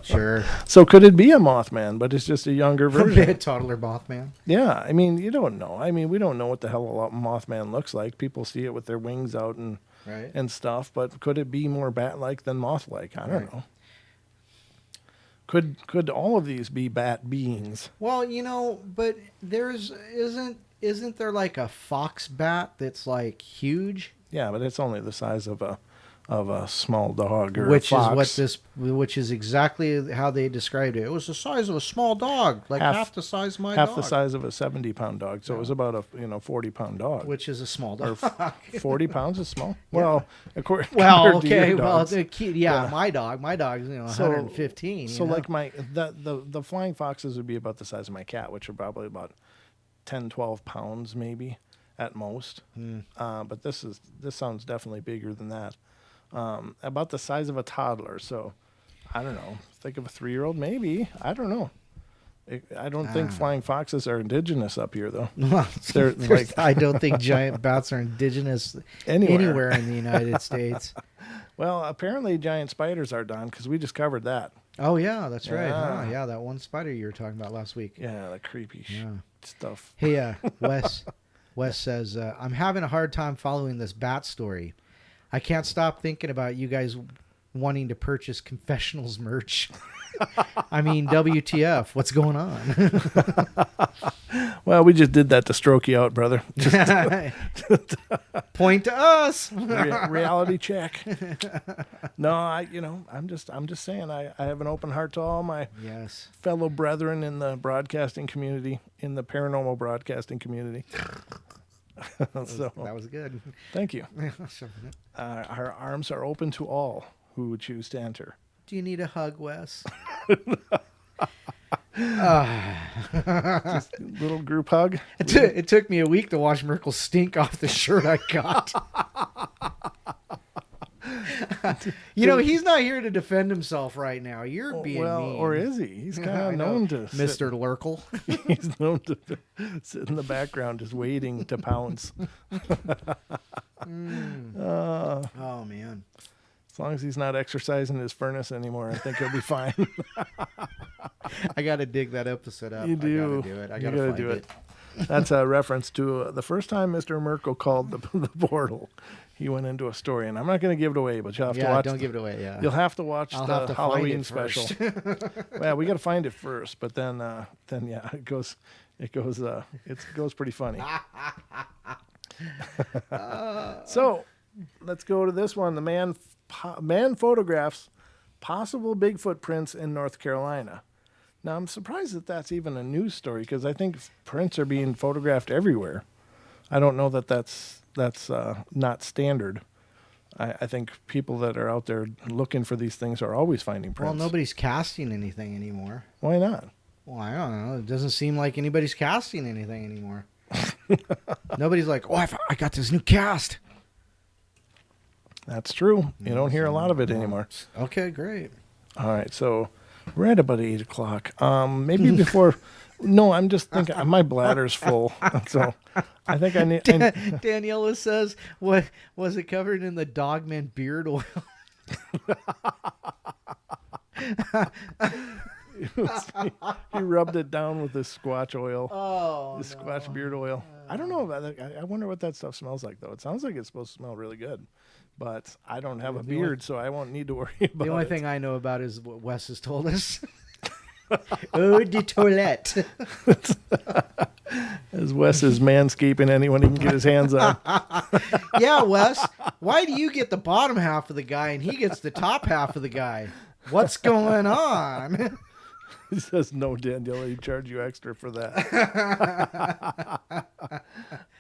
Sure. So could it be a Mothman, but it's just a younger version? Toddler Mothman. Yeah, I mean, you don't know. I mean, we don't know what the hell a Mothman looks like. People see it with their wings out and Right. and stuff, but could it be more bat-like than moth-like? I don't know. Could all of these be bat beings? Well, you know, but isn't there like a fox bat that's like huge? Yeah, but it's only the size of a small dog or Which a fox. which is exactly how they described it. It was the size of a small dog, like half the size of my half dog. the size of a 70-pound dog. So it was about a 40-pound dog. Which is a small dog. 40 pounds is small. Well, compared Well, to your okay. Well, dogs. yeah, my dog's 115. So you know? like the flying foxes would be about the size of my cat, which are probably about 10, 12 pounds maybe at most. But this sounds definitely bigger than that. About the size of a toddler. So I don't know. Think of a 3-year-old, maybe. I don't know. I don't think flying foxes are indigenous up here, though. They're like I don't think giant bats are indigenous anywhere in the United States. Well, apparently giant spiders are, Don, because we just covered that. Oh yeah, that's right. Yeah. Huh? Yeah, that one spider you were talking about last week. Yeah, the creepy stuff. Hey, Wes says, I'm having a hard time following this bat story. I can't stop thinking about you guys wanting to purchase confessionals merch. I mean, WTF, what's going on? Well, we just did that to stroke you out, brother. Point to us. Reality check. No, I'm just saying I have an open heart to all my fellow brethren in the broadcasting community, in the paranormal broadcasting community. That was good. Thank you. Our arms are open to all who would choose to enter. Do you need a hug, Wes? Just little group hug. It took me a week to wash Merkel's stink off the shirt I got. He's not here to defend himself right now. You're being mean. Or is he? He's kind of known to Mr. Lurkel. He's known to sit in the background just waiting to pounce. Oh, man. As long as he's not exercising his furnace anymore, I think he'll be fine. I got to dig that episode up. You do. I got to do it. That's a reference to the first time Mr. Merkel called the portal. He went into a story, and I'm not going to give it away, but you'll have to watch. Don't give it away. Yeah, you'll have to watch I'll the Halloween special. Well, we got to find it first, but then it goes pretty funny. So, let's go to this one. The man photographs possible Bigfoot prints in North Carolina. Now, I'm surprised that that's even a news story because I think prints are being photographed everywhere. I don't know that that's not standard. I think people that are out there looking for these things are always finding prints. Well, nobody's casting anything anymore. Why not? Well, I don't know. It doesn't seem like anybody's casting anything anymore. Nobody's like, oh, I got this new cast. That's true. You don't hear a lot of it anymore. Okay, great. All right, so we're at about 8 o'clock. Maybe before... No, I'm just thinking my bladder's full, so I think I need. Daniela says, "What was it covered in the Dogman beard oil?" He rubbed it down with this Squatch oil. Oh, this Squatch beard oil. I don't know about that. I wonder what that stuff smells like, though. It sounds like it's supposed to smell really good, but I don't have a beard, so I won't need to worry about it. The only thing I know about is what Wes has told us. Eau de toilette. As Wes is manscaping anyone he can get his hands on. Yeah, Wes, why do you get the bottom half of the guy and he gets the top half of the guy? What's going on? He says, no, Danielle, he charge you extra for that.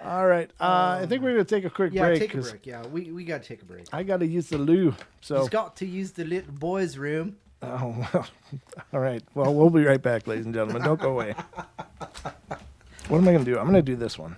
All right. I think we're going to take a quick break. Take a break. Yeah, we got to take a break. I got to use the loo. So He's got to use the little boy's room. Oh, well. All right. Well, we'll be right back, ladies and gentlemen. Don't go away. What am I going to do? I'm going to do this one.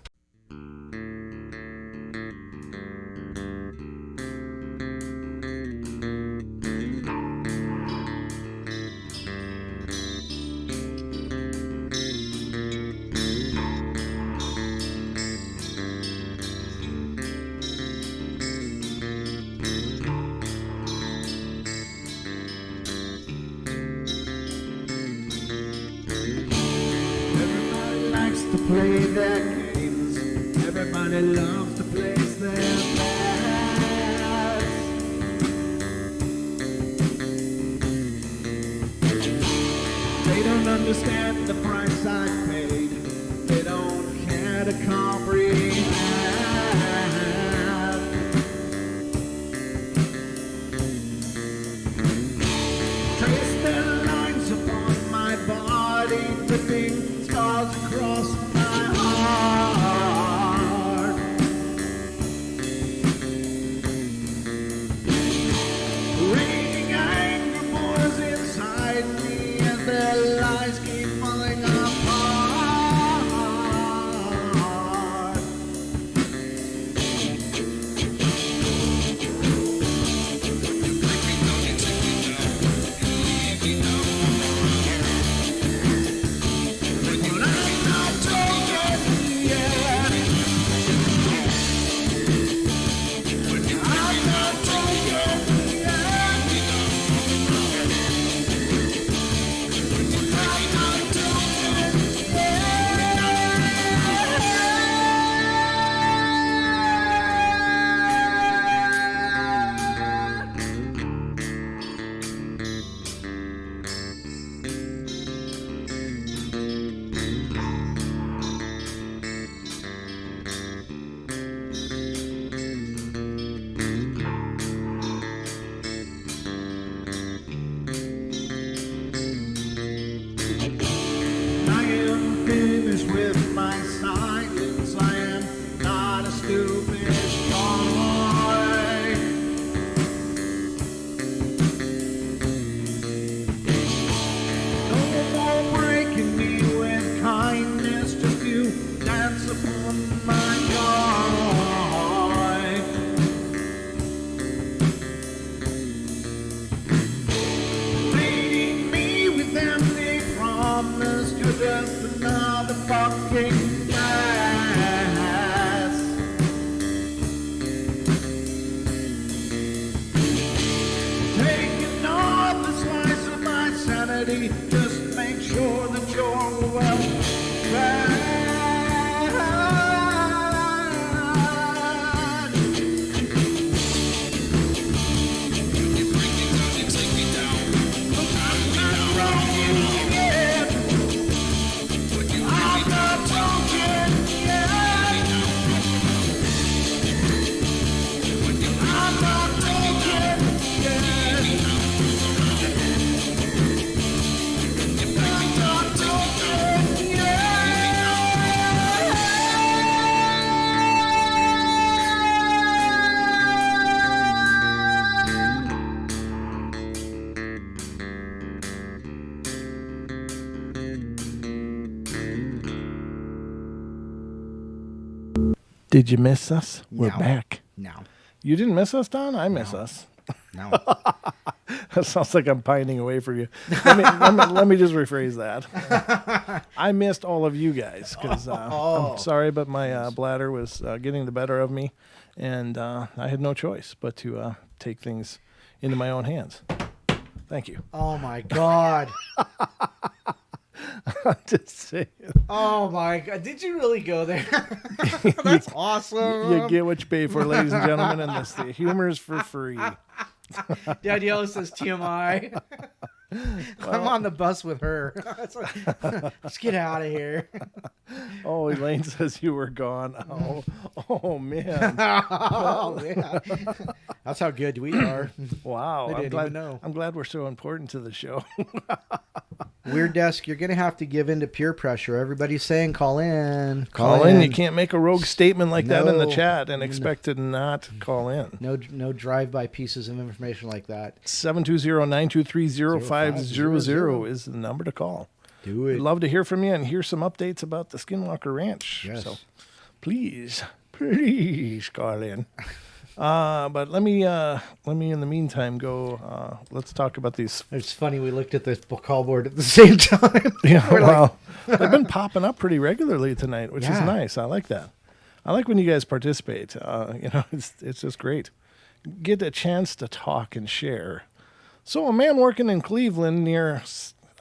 Play their games. Everybody loves to place their bets. They don't understand the price I paid. They don't care to comprehend. Trace their lines upon my body, dripping scars across my heart. Raging anger boils inside me, and their lies keep falling apart. I am finished with my silence. I am not a stupid boy. No more breaking me with kindness, just you dance upon my joy. Leading me with empty promise, you're just another fucking mess. Taking off the slice of my sanity, just make sure that you're well fed. Did you miss us? We're No. back. No. You didn't miss us, Don? I miss us. No. That sounds like I'm pining away for you. Let me just rephrase that. I missed all of you guys because I'm sorry, but my bladder was getting the better of me, and I had no choice but to take things into my own hands. Thank you. Oh my God. Just saying. Oh my God. Did you really go there? That's awesome. You get what you pay for, ladies and gentlemen, and the humor is for free. Danielle says TMI. I'm on the bus with her. Let's get out of here. Oh, Elaine says you were gone. Oh man. Oh, yeah. That's how good we are. Wow. They didn't even know. I'm glad we're so important to the show. Weird Desk, you're going to have to give in to peer pressure. Everybody's saying call in. Call in. You can't make a rogue statement like that in the No. chat and expect to not call in. No drive-by pieces of information like that. 720-923-0500 is the number to call. Do We'd it. love to hear from you and hear some updates about the Skinwalker Ranch. Yes. So please call in. But let me in the meantime go. Let's talk about these. It's funny, we looked at the call board at the same time. Yeah, We're well, they've been popping up pretty regularly tonight, which is Yeah. nice. I like that. I like when you guys participate. It's just great. Get a chance to talk and share. So a man working in Cleveland near,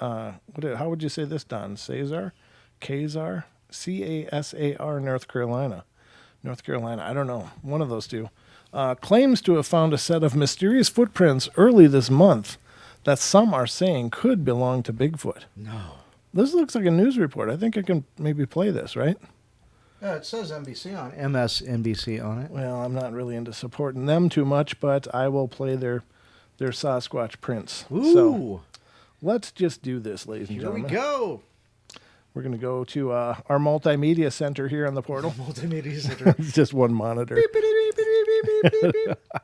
how would you say this, Don? Casar, Casar, North Carolina. I don't know. One of those two. Claims to have found a set of mysterious footprints early this month that some are saying could belong to Bigfoot. No. This looks like a news report. I think I can maybe play this, right? It says NBC on it. MSNBC on it. Well, I'm not really into supporting them too much, but I will play their Sasquatch prints. Ooh. So let's just do this, ladies and Here we gentlemen. go. We're going to go to our multimedia center here on the portal. Multimedia Center. It's just one monitor.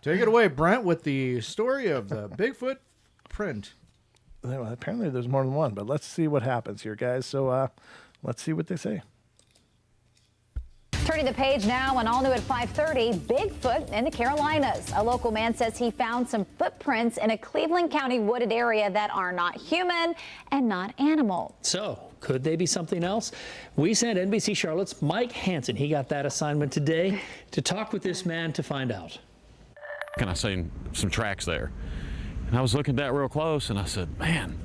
Take it away, Brent, with the story of the Bigfoot print. Well, apparently there's more than one, but let's see what happens here, guys. So let's see what they say. Turning the page now and all new at 5:30, Bigfoot in the Carolinas. A local man says he found some footprints in a Cleveland County wooded area that are not human and not animal. So, could they be something else? We sent NBC Charlotte's Mike Hansen. He got that assignment today to talk with this man to find out. And I seen some tracks there. And I was looking at that real close, and I said, man,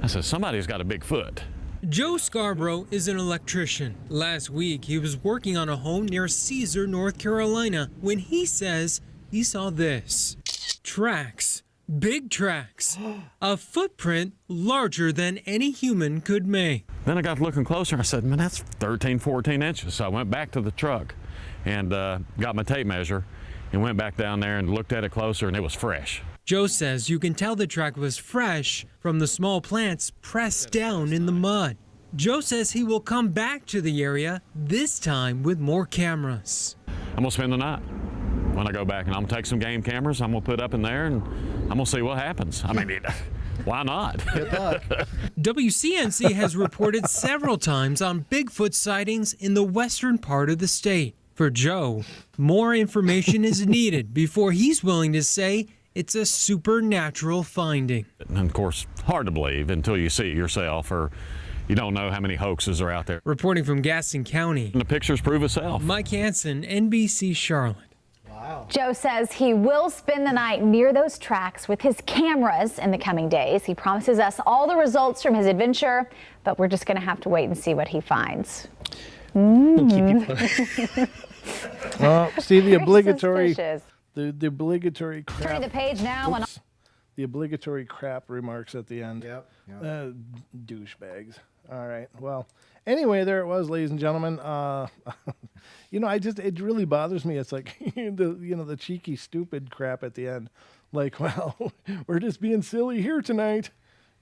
somebody's got a big foot. Joe Scarborough is an electrician. Last week, he was working on a home near Caesar, North Carolina, when he says he saw this. Tracks. Big tracks. A footprint larger than any human could make. Then I got looking closer, and I said, man, that's 13, 14 inches. So I went back to the truck and got my tape measure and went back down there and looked at it closer, and it was fresh. Joe says you can tell the track was fresh from the small plants pressed down in the mud. Joe says he will come back to the area, this time with more cameras. I'm going to spend the night when I go back, and I'm going to take some game cameras. I'm going to put up in there, and I'm going to see what happens. I mean, why not? Good luck. WCNC has reported several times on Bigfoot sightings in the western part of the state. For Joe, more information is needed before he's willing to say it's a supernatural finding. And of course, hard to believe until you see it yourself, or you don't know how many hoaxes are out there. Reporting from Gaston County, And the pictures prove itself. Mike Hansen, NBC Charlotte. Wow. Joe says he will spend the night near those tracks with his cameras in the coming days. He promises us all the results from his adventure, but we're just going to have to wait and see what he finds. We'll keep you posted. Well, see the Very obligatory, suspicious. the obligatory crap. Turning the page now and Oops. The obligatory crap remarks at the end. Yep. Douchebags. All right. Well, anyway, there it was, ladies and gentlemen. It really bothers me. It's like the cheeky, stupid crap at the end. Like, well, we're just being silly here tonight.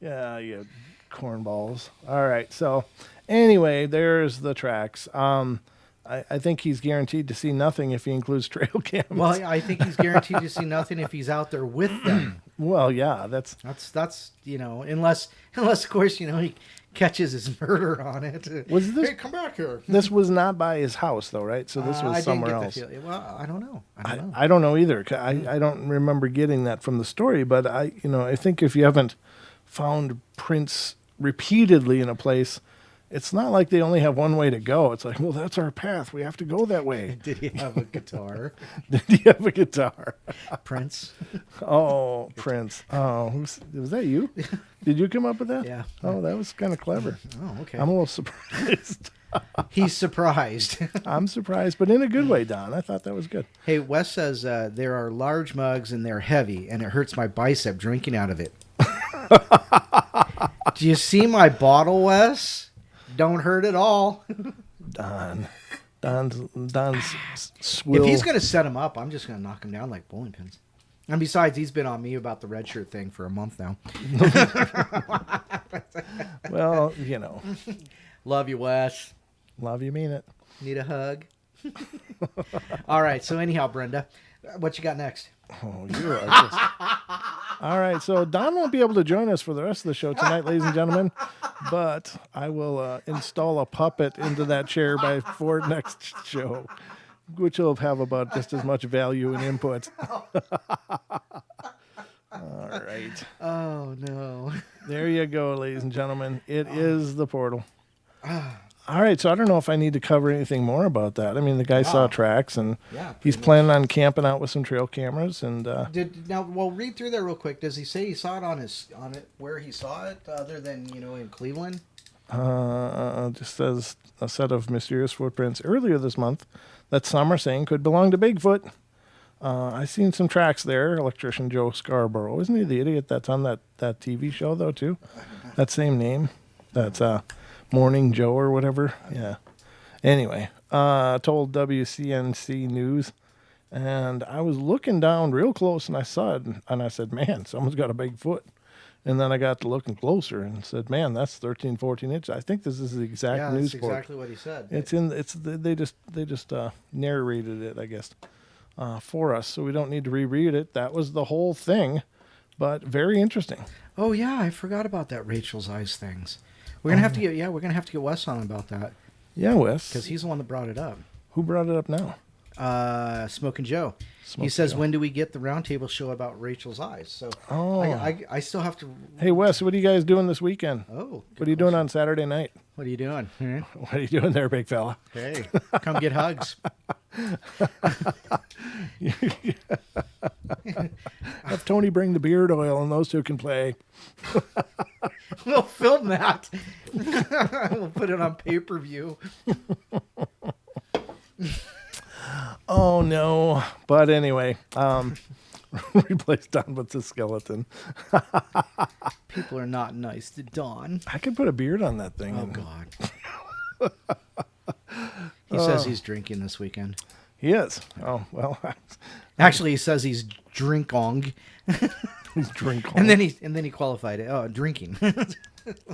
Yeah, you cornballs. All right. So, anyway, there's the tracks. I think he's guaranteed to see nothing if he includes trail cams. Well, I think he's guaranteed to see nothing if he's out there with them. Well, yeah, that's Unless of course he catches his murder on it. Was this? Hey, come back here. This was not by his house, though, right? So this was I somewhere didn't else. get the feeling. Well, I don't know. I don't know either. I don't remember getting that from the story, but I think if you haven't found prints repeatedly in a place, it's not like they only have one way to go. It's like, well, that's our path. We have to go that way. Did he have a guitar? Did he have a guitar? Prince? Oh, Prince. Oh, was that you? Did you come up with that? Yeah. Oh, that was kind of clever. Oh, okay. I'm a little surprised. He's surprised. I'm surprised, but in a good way, Don. I thought that was good. Hey, Wes says there are large mugs and they're heavy, and it hurts my bicep drinking out of it. Do you see my bottle, Wes? Don't hurt at all. Don's If he's going to set him up, I'm just going to knock him down like bowling pins. And besides, he's been on me about the red shirt thing for a month now. Well, Love you, Wes. Love you, mean it. Need a hug? All right. So anyhow, Brenda, what you got next? Oh, you are just... All right. So Don won't be able to join us for the rest of the show tonight, ladies and gentlemen. But I will install a puppet into that chair for next show, which will have about just as much value and input. All right. Oh, no. There you go, ladies and gentlemen. It is the portal. All right, so I don't know if I need to cover anything more about that. I mean, the guy saw tracks, and he's planning on camping out with some trail cameras. And read through there real quick. Does he say he saw it on it where he saw it, other than in Cleveland? Just says a set of mysterious footprints earlier this month that some are saying could belong to Bigfoot. I seen some tracks there. Electrician Joe Scarborough, isn't he the idiot that's on that TV show though too? That same name. That's Morning Joe or whatever. Yeah. Anyway, told WCNC News, and I was looking down real close, and I saw it, and I said, "Man, someone's got a Bigfoot." And then I got to looking closer and said, "Man, that's 13, 14 inches." I think this is the exact news report. Exactly what he said. They just narrated it, I guess, for us, so we don't need to reread it. That was the whole thing, but very interesting. Oh yeah, I forgot about that Rachel's Eyes things. We're gonna have to get Wes on about that. Yeah, Wes, because he's the one that brought it up. Who brought it up now? Smoking Joe. He says, "When do we get the roundtable show about Rachel's Eyes?" So I still have to. Hey Wes, what are you guys doing this weekend? Oh, what are you doing on Saturday night? What are you doing? What are you doing there, big fella? Hey, come get hugs. Have Tony bring the beard oil, and those two can play. We'll film that. We'll put it on pay-per-view. Oh no! But anyway, replace Don with the skeleton. People are not nice to Don. I could put a beard on that thing. Oh God! He says he's drinking this weekend. He is. Oh well. Actually, he says he's drinkong. He's drinkong. And then he qualified it. Oh, drinking.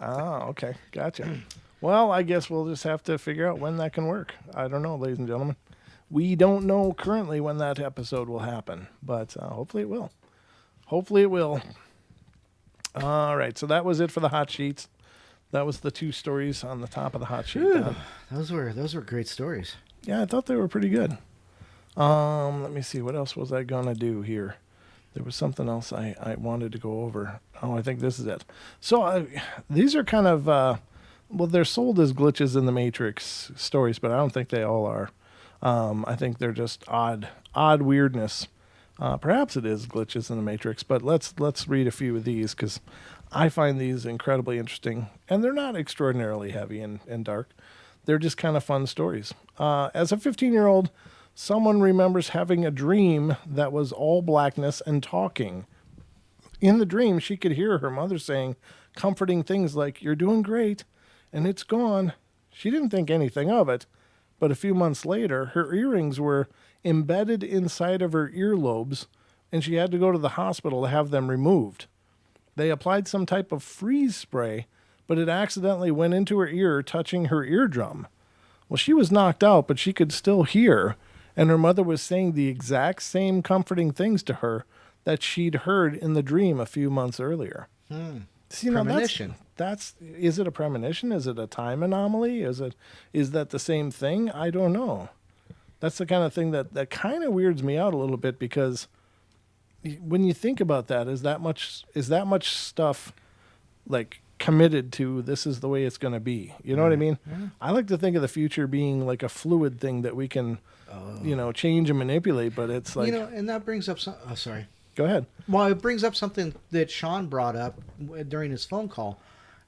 Oh, okay, gotcha. Well, I guess we'll just have to figure out when that can work. I don't know, ladies and gentlemen. We don't know currently when that episode will happen, but hopefully it will. Hopefully it will. All right, so that was it for the hot sheets. That was the two stories on the top of the hot sheet. Those were great stories. Yeah, I thought they were pretty good. Let me see. What else was I going to do here? There was something else I wanted to go over. Oh, I think this is it. So these are kind of, well, they're sold as glitches in the Matrix stories, but I don't think they all are. I think they're just odd weirdness. Perhaps it is glitches in the Matrix, but let's read a few of these because I find these incredibly interesting, and they're not extraordinarily heavy and dark. They're just kind of fun stories. As a 15-year-old, someone remembers having a dream that was all blackness and talking. In the dream, she could hear her mother saying comforting things like, "You're doing great," and it's gone. She didn't think anything of it. But a few months later, her earrings were embedded inside of her earlobes, and she had to go to the hospital to have them removed. They applied some type of freeze spray, but it accidentally went into her ear, touching her eardrum. Well, she was knocked out, but she could still hear, and her mother was saying the exact same comforting things to her that she'd heard in the dream a few months earlier. See, premonition. Is it a premonition? Is it a time anomaly? Is that the same thing? I don't know. That's the kind of thing that kind of weirds me out a little bit, because when you think about that, is that much stuff like committed to this is the way it's going to be? You know what I mean? Yeah. I like to think of the future being like a fluid thing that we can, change and manipulate, but it's like, and that brings up sorry. Go ahead. Well, it brings up something that Sean brought up during his phone call,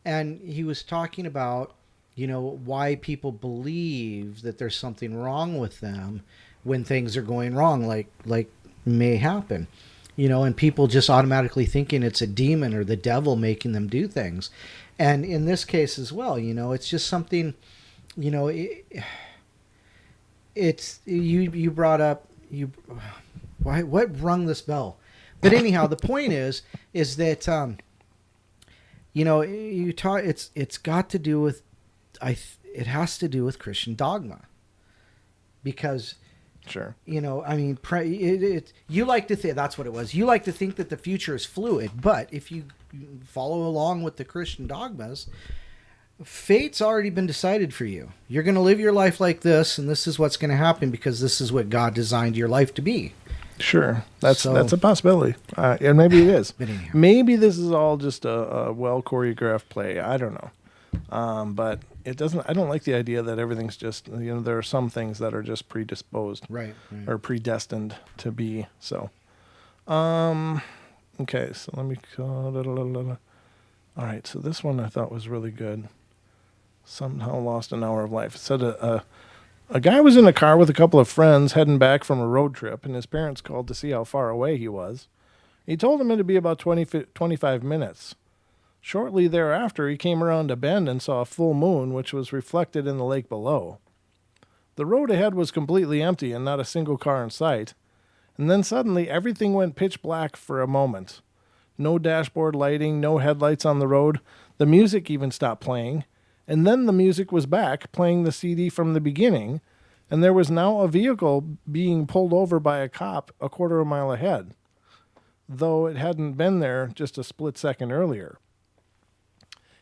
and he was talking about, why people believe that there's something wrong with them when things are going wrong, like may happen, and people just automatically thinking it's a demon or the devil making them do things. And in this case as well, it's just something, it's you brought up what rung this bell. But anyhow, the point is that you taught it's got to do with it has to do with Christian dogma, because sure, I mean, you like to think that's what it was. You like to think that the future is fluid, but if you follow along with the Christian dogmas, fate's already been decided for you. You're going to live your life like this, and this is what's going to happen because this is what God designed your life to be. Sure, that's a possibility, and maybe it is. But anyhow. Maybe this is all just a well choreographed play. I don't know, but it doesn't. I don't like the idea that everything's just there are some things that are just predisposed, right. or predestined to be. So, okay. So let me. All right. So this one I thought was really good. Somehow lost an hour of life. It said a guy was in a car with a couple of friends heading back from a road trip, and his parents called to see how far away he was. He told them it'd be about 25 minutes. Shortly thereafter, he came around a bend and saw a full moon, which was reflected in the lake below. The road ahead was completely empty and not a single car in sight. And then suddenly, everything went pitch black for a moment. No dashboard lighting, no headlights on the road. The music even stopped playing. And then the music was back, playing the CD from the beginning, and there was now a vehicle being pulled over by a cop a quarter of a mile ahead, though it hadn't been there just a split second earlier.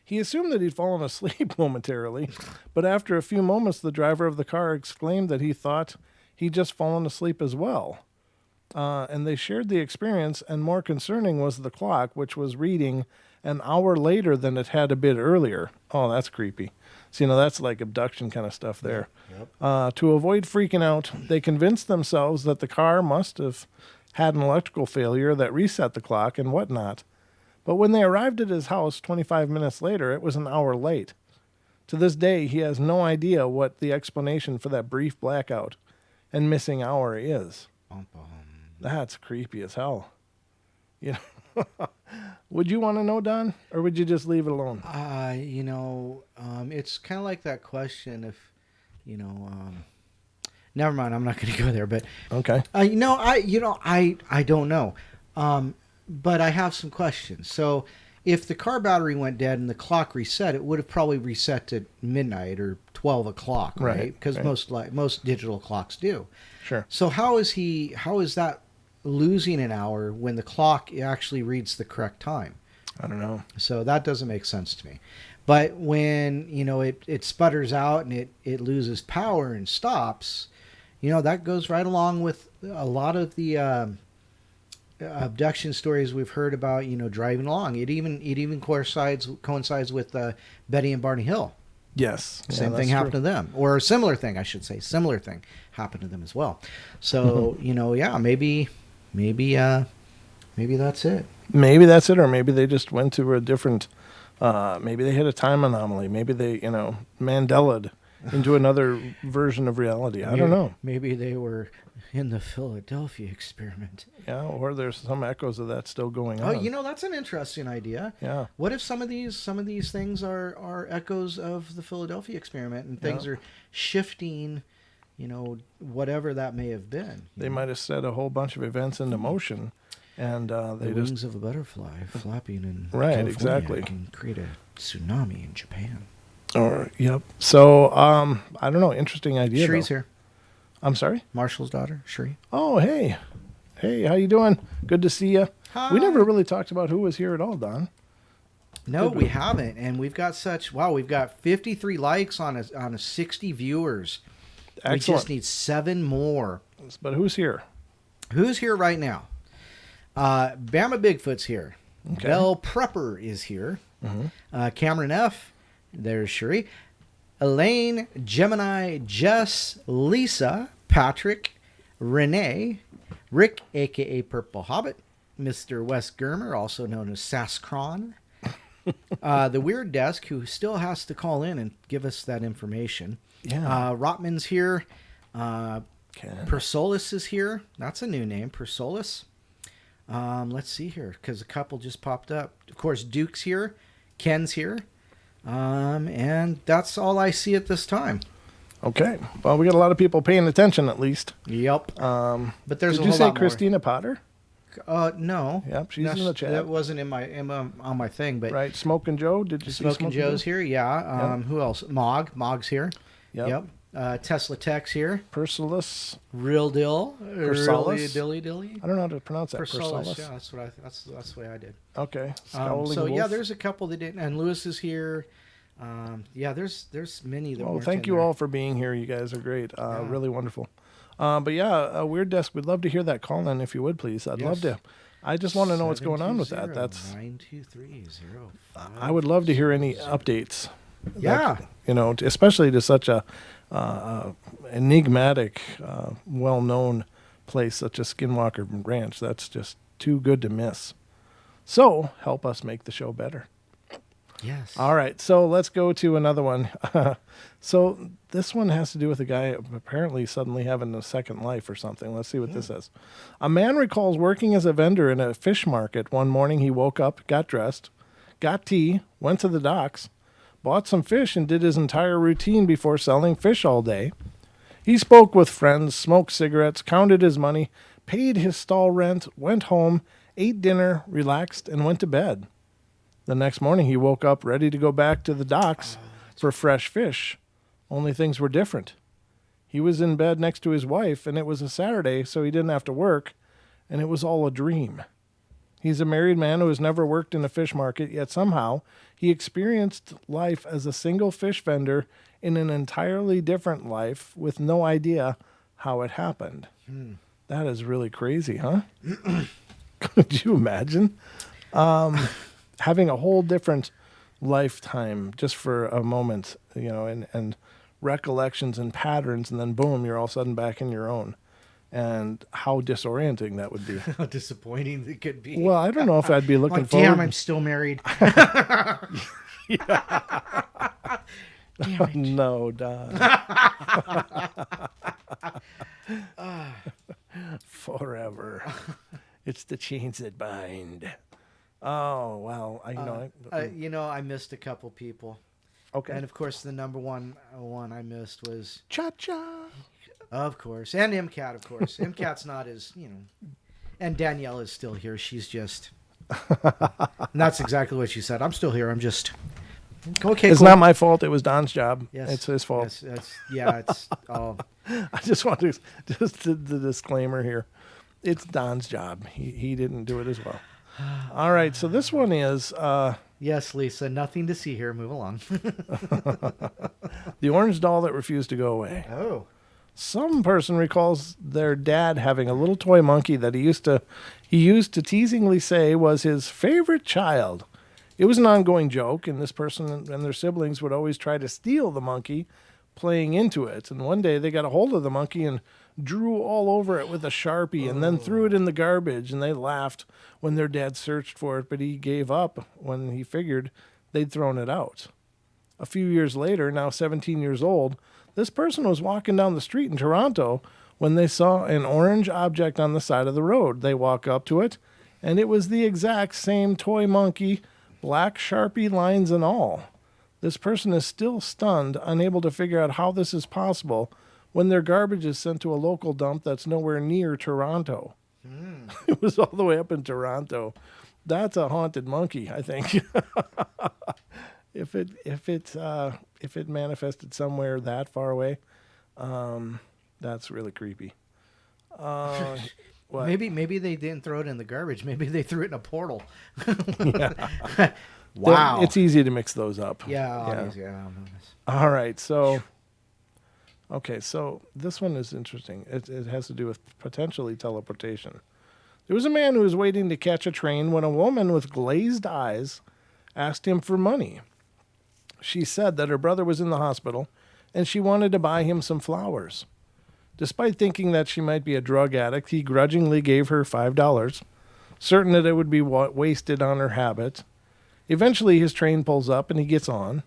He assumed that he'd fallen asleep momentarily, but after a few moments, the driver of the car exclaimed that he thought he'd just fallen asleep as well. And they shared the experience, and more concerning was the clock, which was reading an hour later than it had a bit earlier. Oh, that's creepy. So, that's like abduction kind of stuff there. Yep. To avoid freaking out, they convinced themselves that the car must have had an electrical failure that reset the clock and whatnot. But when they arrived at his house 25 minutes later, it was an hour late. To this day, he has no idea what the explanation for that brief blackout and missing hour is. That's creepy as hell. Would you want to know, Don, or would you just leave it alone? It's kind of like that question if, never mind, I'm not going to go there, but okay. I don't know. But I have some questions. So if the car battery went dead and the clock reset, it would have probably reset to midnight or 12 o'clock, right? Because most digital clocks do. Sure. So how is that losing an hour when the clock actually reads the correct time? I don't know. So that doesn't make sense to me. But when, it sputters out and it loses power and stops, that goes right along with a lot of the abduction stories we've heard about, driving along. It even coincides with Betty and Barney Hill. Yes. Same thing happened to them, or a similar thing, I should say. Similar thing happened to them as well. So, maybe that's it. Maybe that's it, or maybe they just went to a different, maybe they hit a time anomaly. Maybe they, Mandela'd into another version of reality. I don't know. Maybe they were in the Philadelphia experiment. Yeah, or there's some echoes of that still going on. Oh, that's an interesting idea. Yeah. What if some of these things are echoes of the Philadelphia experiment and things are shifting, whatever that may have been? They might have set a whole bunch of events into motion, and they the wings of a butterfly flapping in California exactly can create a tsunami in Japan. Or yep. So I don't know. Interesting idea. Sherry's here. I'm sorry? Marshall's daughter, Sherry. Oh, hey. Hey, how you doing? Good to see you. Hi. We never really talked about who was here at all, Don. No, we haven't. And we've got we've got 53 likes on a 60 viewers. Excellent. We just need 7 more. But who's here? Who's here right now? Bama Bigfoot's here. Okay. Bell Prepper is here. Mm-hmm. Cameron F. There's Sherry. Elaine, Gemini, Jess, Lisa, Patrick, Renee, Rick, a.k.a. Purple Hobbit, Mr. Wes Germer, also known as Sasquatch the Weird Desk, who still has to call in and give us that information. Yeah. Rotman's here. Persolis is here. That's a new name, Persolis. Let's see here, because a couple just popped up. Of course, Duke's here. Ken's here. And that's all I see at this time. Okay. Well, we got a lot of people paying attention, at least. Yep. But there's did a you whole say lot more. Christina Potter? No. Yep, she's in the chat. That wasn't in my on my thing, but right. Smoking Joe. Did you see Smoking Joe's here? Yeah. Yep. Who else? Mog's here. Yep. Tesla Tech's here. Persalis. Real Dill. Persalis. Dilly. I don't know how to pronounce that. Persalis. Yeah, that's the way I did. Okay. So yeah, there's a couple that didn't, and Lewis is here. Yeah, there's many that. Well, thank you all for being here. You guys are great. Really wonderful. But yeah, Weird Desk. We'd love to hear that call in if you would, please. I'd love to. I just want to know what's going on with that. That's 92305. I would love to hear any updates. Yeah. Especially to such a enigmatic, well-known place such as Skinwalker Ranch. That's just too good to miss. So help us make the show better. Yes. All right, so let's go to another one. So this one has to do with a guy apparently suddenly having a second life or something. Let's see what this says. A man recalls working as a vendor in a fish market. One morning he woke up, got dressed, got tea, went to the docks, bought some fish, and did his entire routine before selling fish all day. He spoke with friends, smoked cigarettes, counted his money, paid his stall rent, went home, ate dinner, relaxed, and went to bed. The next morning, he woke up ready to go back to the docks for fresh fish. Only things were different. He was in bed next to his wife, and it was a Saturday, so he didn't have to work, and it was all a dream. He's a married man who has never worked in a fish market, yet somehow he experienced life as a single fish vendor in an entirely different life with no idea how it happened. That is really crazy, huh? Could you imagine? Having a whole different lifetime just for a moment, and recollections and patterns, and then boom, you're all of a sudden back in your own. And how disorienting that would be. How disappointing it could be. Well, I don't know if I'd be looking forward. Damn, I'm still married. Damn it. No, Don. Forever. It's the chains that bind. Oh, well, I missed a couple people. Okay. And of course, the number one I missed was Cha-Cha. Of course. And MCAT, of course. MCAT's not as, and Danielle is still here. She's just, and that's exactly what she said. I'm still here. I'm just, okay, It's cool. not my fault. It was Don's job. Yes. It's his fault. It's, I just want to, just the disclaimer here. It's Don's job. He didn't do it as well. All right. So this one is... yes, Lisa. Nothing to see here. Move along. The orange doll that refused to go away. Oh. Some person recalls their dad having a little toy monkey that he used to teasingly say was his favorite child. It was an ongoing joke, and this person and their siblings would always try to steal the monkey, playing into it. And one day they got a hold of the monkey and drew all over it with a Sharpie and then threw it in the garbage, and they laughed when their dad searched for it, but he gave up when he figured they'd thrown it out. A few years later, now 17 years old, this person was walking down the street in Toronto when they saw an orange object on the side of the road. They walk up to it, and it was the exact same toy monkey, black Sharpie lines and all. This person is still stunned, unable to figure out how this is possible when their garbage is sent to a local dump that's nowhere near Toronto. It was all the way up in Toronto. That's a haunted monkey, I think. If it manifested somewhere that far away, that's really creepy. Maybe they didn't throw it in the garbage. Maybe they threw it in a portal. Yeah. Wow. It's easy to mix those up. Yeah. All right. So this one is interesting. It has to do with potentially teleportation. There was a man who was waiting to catch a train when a woman with glazed eyes asked him for money. She said that her brother was in the hospital and she wanted to buy him some flowers. Despite thinking that she might be a drug addict, he grudgingly gave her $5, certain that it would be wasted on her habit. Eventually, his train pulls up and he gets on.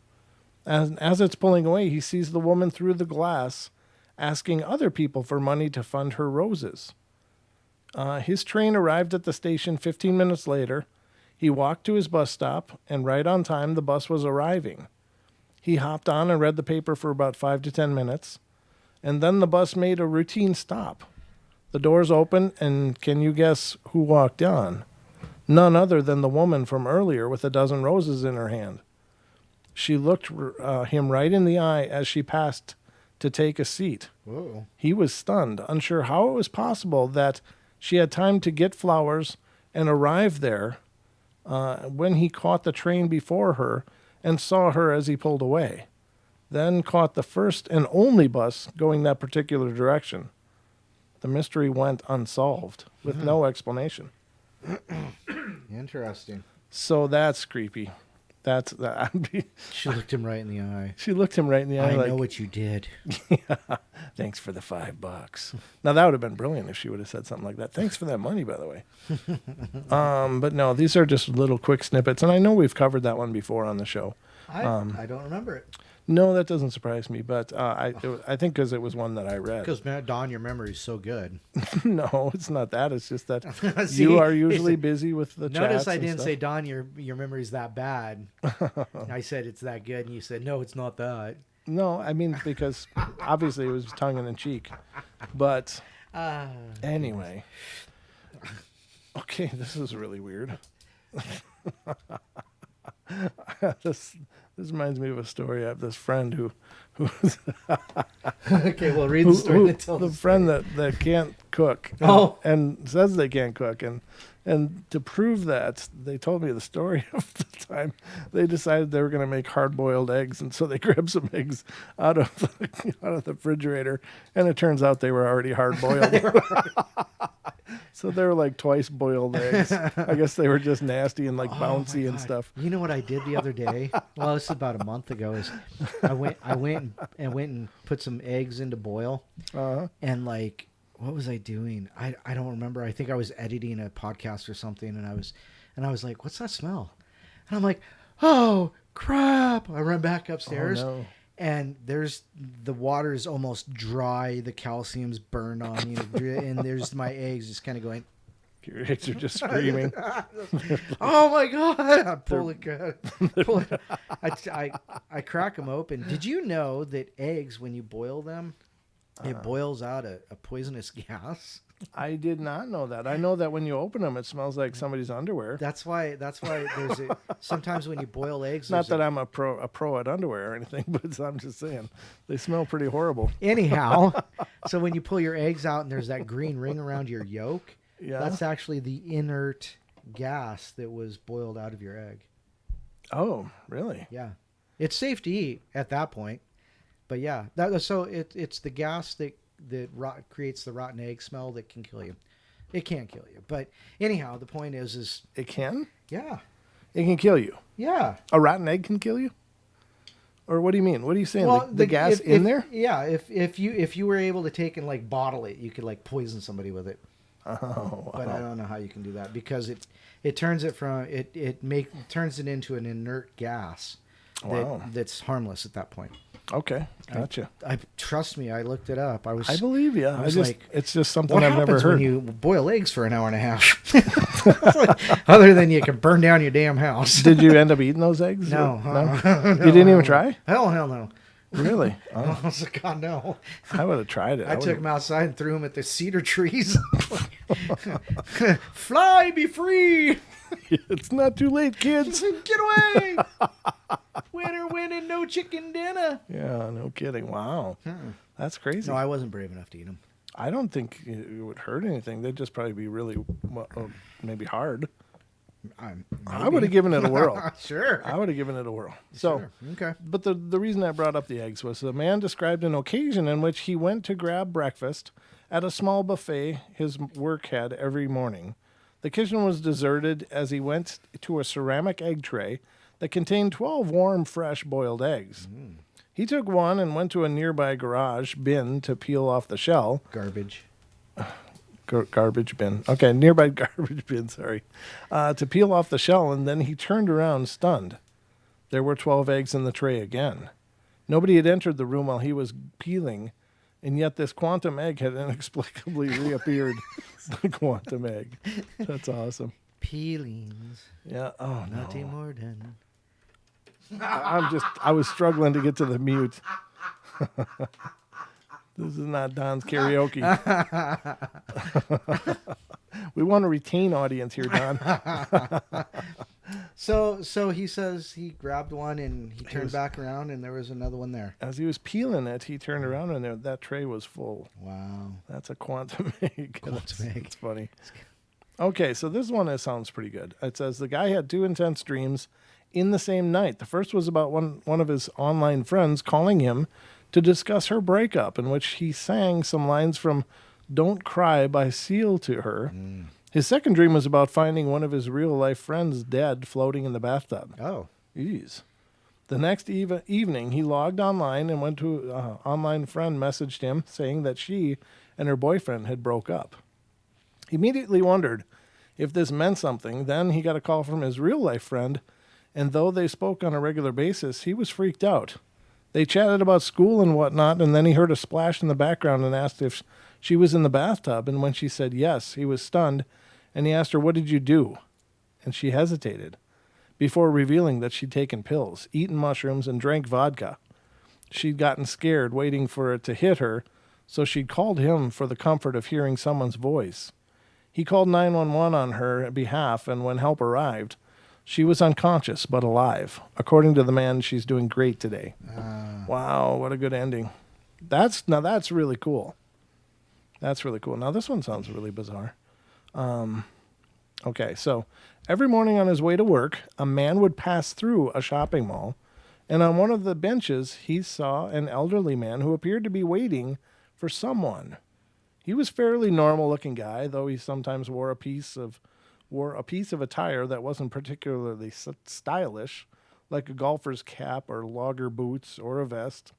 As it's pulling away, he sees the woman through the glass asking other people for money to fund her roses. His train arrived at the station 15 minutes later. He walked to his bus stop, and right on time, the bus was arriving. He hopped on and read the paper for about 5 to 10 minutes, and then the bus made a routine stop. The doors opened, and can you guess who walked on? None other than the woman from earlier with a dozen roses in her hand. She looked him right in the eye as she passed to take a seat. Whoa. He was stunned, unsure how it was possible that she had time to get flowers and arrive there when he caught the train before her and saw her as he pulled away, then caught the first and only bus going that particular direction. The mystery went unsolved with no explanation. Interesting. So that's creepy. She looked him right in the eye. She looked him right in the eye. I know what you did. Yeah, thanks for the $5. Now that would have been brilliant if she would have said something like that. Thanks for that money, by the way. But no, these are just little quick snippets, and I know we've covered that one before on the show. I don't remember it. No, that doesn't surprise me, but I think because it was one that I read. Because, Don, your memory is so good. No, it's not that. It's just that See, you are usually busy with the chats. Notice I and didn't stuff. say, Don, your memory's that bad. I said it's that good, and you said, no, it's not that. No, I mean, because obviously it was tongue in cheek. But anyway. Okay, this is really weird. This reminds me of a story. I have this friend who okay, well, read the story. The friend that can't cook and says they can't cook. And to prove that, they told me the story of the time they decided they were going to make hard-boiled eggs. And so they grabbed some eggs out of the refrigerator, and it turns out they were already hard-boiled. So they were like twice-boiled eggs. I guess they were just nasty and like bouncy and stuff. You know what I did the other day? Well, this is about a month ago. Is I went and put some eggs into boil, and like, what was I doing? I don't remember. I think I was editing a podcast or something, and I was like, what's that smell? And I'm like, oh crap! I run back upstairs. Oh, no. And the water is almost dry. The calcium's burned on, and there's my eggs just kind of going. Your eggs are just screaming. Oh my god! I pull it. I crack them open. Did you know that eggs, when you boil them, it boils out a poisonous gas? I did not know that. I know that when you open them, it smells like somebody's underwear. That's why there's sometimes when you boil eggs. Not that I'm a pro at underwear or anything, but I'm just saying they smell pretty horrible. Anyhow, so when you pull your eggs out and there's that green ring around your yolk, that's actually the inert gas that was boiled out of your egg. Oh, really? Yeah, it's safe to eat at that point, but yeah, it's the gas that creates the rotten egg smell that can kill you. It can't kill you, but anyhow, the point is it can. Yeah, it can kill you. Yeah, a rotten egg can kill you. Or what do you mean? What are you saying? Well, the gas in there? Yeah, if you were able to take and like bottle it, you could like poison somebody with it. Oh, but I don't know how you can do that because it turns it from turns it into an inert gas that's harmless at that point. Okay, gotcha. I trust me. I looked it up. I believe you. It's just something I've never heard. When you boil eggs for an hour and a half, other than you can burn down your damn house. Did you end up eating those eggs? No, no? You didn't even try? Hell no. Really? Oh. God, no. I would have tried it. I took them outside and threw them at the cedar trees. Fly, be free. It's not too late, kids. Get away. Winner winning, no chicken dinner. Yeah, no kidding. Wow. That's crazy. No, I wasn't brave enough to eat them. I don't think it would hurt anything. They'd just probably be really, maybe hard. I would have given it a whirl. Sure. I would have given it a whirl. So, sure. Okay. But the reason I brought up the eggs was the man described an occasion in which he went to grab breakfast at a small buffet his work had every morning. The kitchen was deserted as he went to a ceramic egg tray that contained 12 warm, fresh boiled eggs. He took one and went to a nearby garage bin to peel off the shell. Garbage. garbage bin. Okay, nearby garbage bin, sorry. To peel off the shell, and then he turned around stunned. There were 12 eggs in the tray again. Nobody had entered the room while he was peeling, and yet this quantum egg had inexplicably reappeared. The quantum egg. That's awesome. Peelings. Yeah. Oh, no. Nothing more than... I was struggling to get to the mute. This is not Don's karaoke. We want to retain audience here, Don. So he says he grabbed one and he turned back around and there was another one there. As he was peeling it, he turned around and that tray was full. Wow. That's a quantum egg. Quantum egg. It's funny. Okay, so this one sounds pretty good. It says the guy had 2 intense dreams in the same night. The first was about one of his online friends calling him to discuss her breakup, in which he sang some lines from Don't Cry by Seal to her. His second dream was about finding one of his real-life friends dead floating in the bathtub. Oh. Jeez. The next evening, he logged online and went to online friend messaged him saying that she and her boyfriend had broke up. He immediately wondered if this meant something. Then he got a call from his real-life friend, and though they spoke on a regular basis, he was freaked out. They chatted about school and whatnot, and then he heard a splash in the background and asked if she was in the bathtub, and when she said yes, he was stunned, and he asked her, "What did you do?" And she hesitated before revealing that she'd taken pills, eaten mushrooms, and drank vodka. She'd gotten scared, waiting for it to hit her, so she'd called him for the comfort of hearing someone's voice. He called 911 on her behalf, and when help arrived, she was unconscious but alive. According to the man, she's doing great today. Wow, what a good ending. That's really cool. That's really cool. Now, this one sounds really bizarre. Okay, so every morning on his way to work, a man would pass through a shopping mall, and on one of the benches, he saw an elderly man who appeared to be waiting for someone. He was a fairly normal-looking guy, though he sometimes wore a piece of attire that wasn't particularly stylish, like a golfer's cap or logger boots or a vest.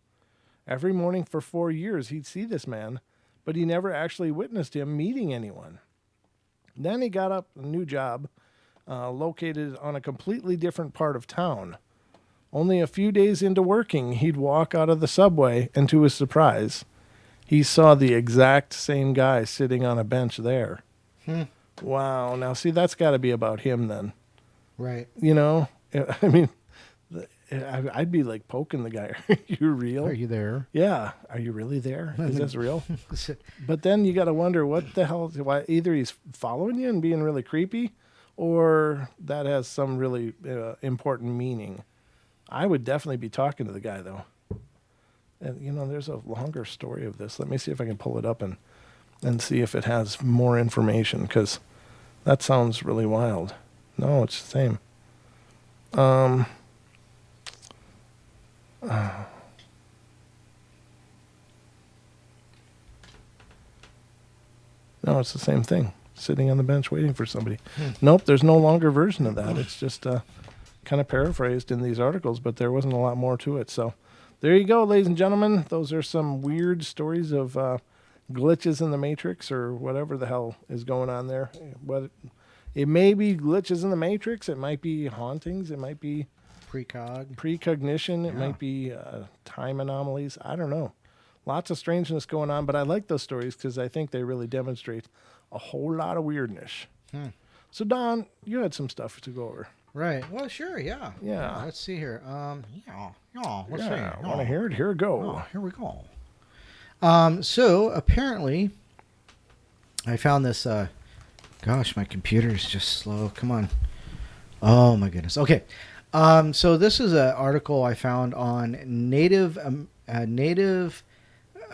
Every morning for 4 years, he'd see this man, but he never actually witnessed him meeting anyone. Then he got up a new job located on a completely different part of town. Only a few days into working, he'd walk out of the subway, and to his surprise, he saw the exact same guy sitting on a bench there. Wow. Now, see, that's got to be about him then. Right. You know? I mean, I'd be like poking the guy. Are you real? Are you there? Yeah. Are you really there? Is this real? But then you got to wonder what the hell, why either he's following you and being really creepy, or that has some really important meaning. I would definitely be talking to the guy, though. And, you know, there's a longer story of this. Let me see if I can pull it up and see if it has more information, because that sounds really wild. No, it's the same. No, it's the same thing. Sitting on the bench waiting for somebody. Nope, there's no longer version of that. It's just kind of paraphrased in these articles, but there wasn't a lot more to it. So there you go, ladies and gentlemen. Those are some weird stories of glitches in the Matrix, or whatever the hell is going on there. It may be glitches in the Matrix. It might be hauntings. It might be precognition. It might be time anomalies. I don't know. Lots of strangeness going on, but I like those stories because I think they really demonstrate a whole lot of weirdness. So, Don, you had some stuff to go over. Right. Well, sure. Yeah. Let's see here. Let's see. Want to hear it? Here we go. Oh, here we go. So apparently, I found this. Gosh, my computer is just slow. Come on. Oh my goodness. Okay. So this is an article I found on Native.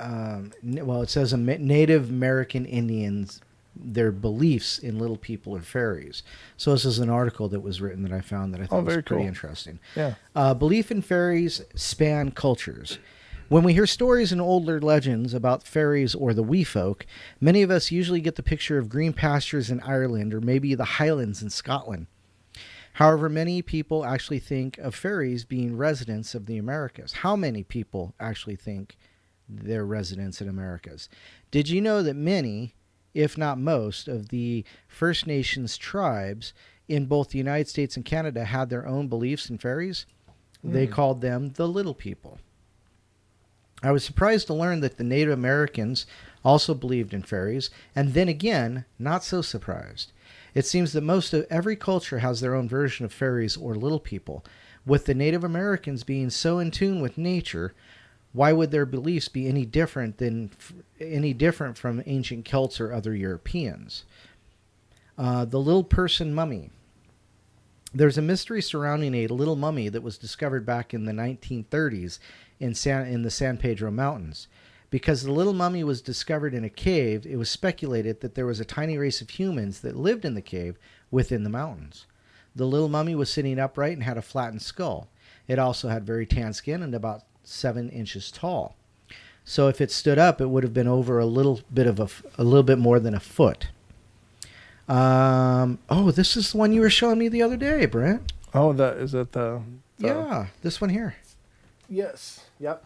Well, it says Native American Indians, their beliefs in little people or fairies. So this is an article that was written that I found that I thought was pretty interesting. Yeah. Belief in fairies span cultures. When we hear stories and older legends about fairies or the wee folk, many of us usually get the picture of green pastures in Ireland or maybe the Highlands in Scotland. However, many people actually think of fairies being residents of the Americas. How many people actually think they're residents in Americas? Did you know that many, if not most, of the First Nations tribes in both the United States and Canada had their own beliefs in fairies. They called them the Little People. I was surprised to learn that the Native Americans also believed in fairies, and then again, not so surprised. It seems that most of every culture has their own version of fairies or little people. With the Native Americans being so in tune with nature, why would their beliefs be any different from ancient Celts or other Europeans? The little person mummy. There's a mystery surrounding a little mummy that was discovered back in the 1930s in the San Pedro Mountains. Because the little mummy was discovered in a cave, it was speculated that there was a tiny race of humans that lived in the cave within the mountains. The little mummy was sitting upright and had a flattened skull. It also had very tan skin and about 7 inches tall. So if it stood up, it would have been over a little bit more than a foot. This is the one you were showing me the other day, Brent. Oh, is that the... Yeah, this one here. Yes. Yep.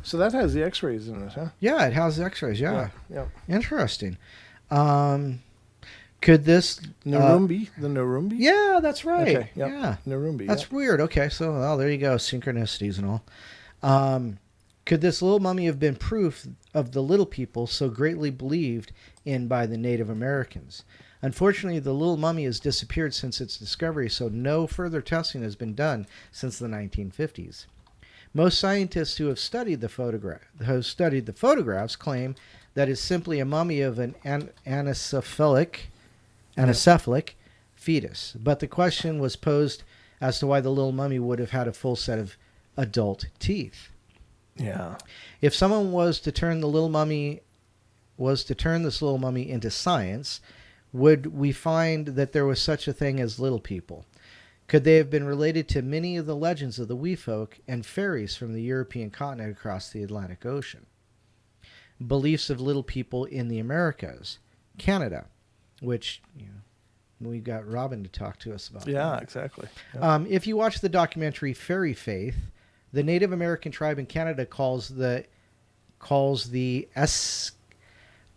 So that has the X-rays in it, huh? Yeah, it has the X-rays. Yeah. Yep. Interesting. Could this Narumbi? The Narumbi? Yeah, that's right. Okay. Yep. Yeah, Narumbi. That's weird. Okay, so there you go, synchronicities and all. Could this little mummy have been proof of the little people so greatly believed in by the Native Americans? Unfortunately, the little mummy has disappeared since its discovery, so no further testing has been done since the 1950s. Most scientists who have studied the photographs claim that it's simply a mummy of an anencephalic fetus. But the question was posed as to why the little mummy would have had a full set of adult teeth. Yeah. If someone was to turn this little mummy into science, would we find that there was such a thing as little people? Could they have been related to many of the legends of the wee folk and fairies from the European continent across the Atlantic Ocean? Beliefs of little people in the Americas, Canada, which we got Robin to talk to us about. Yeah, exactly. Yep. If you watch the documentary Fairy Faith, the Native American tribe in Canada calls the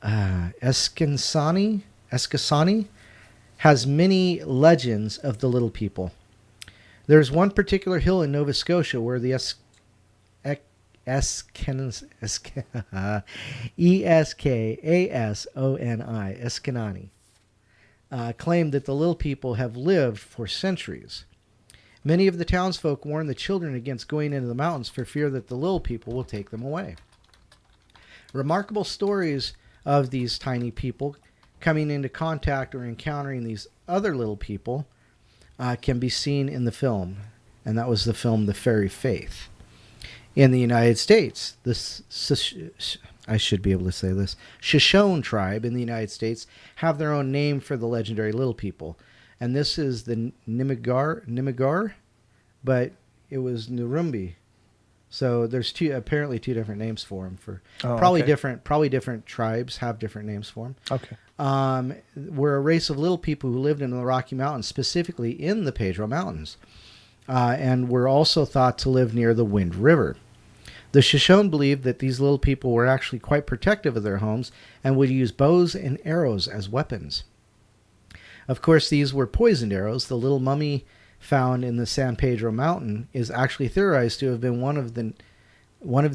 Eskasani has many legends of the little people. There's one particular hill in Nova Scotia where the Eskasani claim that the little people have lived for centuries. Many of the townsfolk warn the children against going into the mountains for fear that the little people will take them away. Remarkable stories of these tiny people coming into contact or encountering these other little people can be seen in the film, and that was the film The Fairy Faith. In the United States, I should be able to say this, Shoshone tribe in the United States have their own name for the legendary little people, and this is the Nimigar, but it was Narumbi. So there's apparently two different names for them. Probably different tribes have different names for them. Okay. We're a race of little people who lived in the Rocky Mountains, specifically in the Pedro Mountains, and were also thought to live near the Wind River. The Shoshone believed that these little people were actually quite protective of their homes and would use bows and arrows as weapons. Of course, these were poisoned arrows. The little mummy found in the San Pedro Mountain is actually theorized to have been one of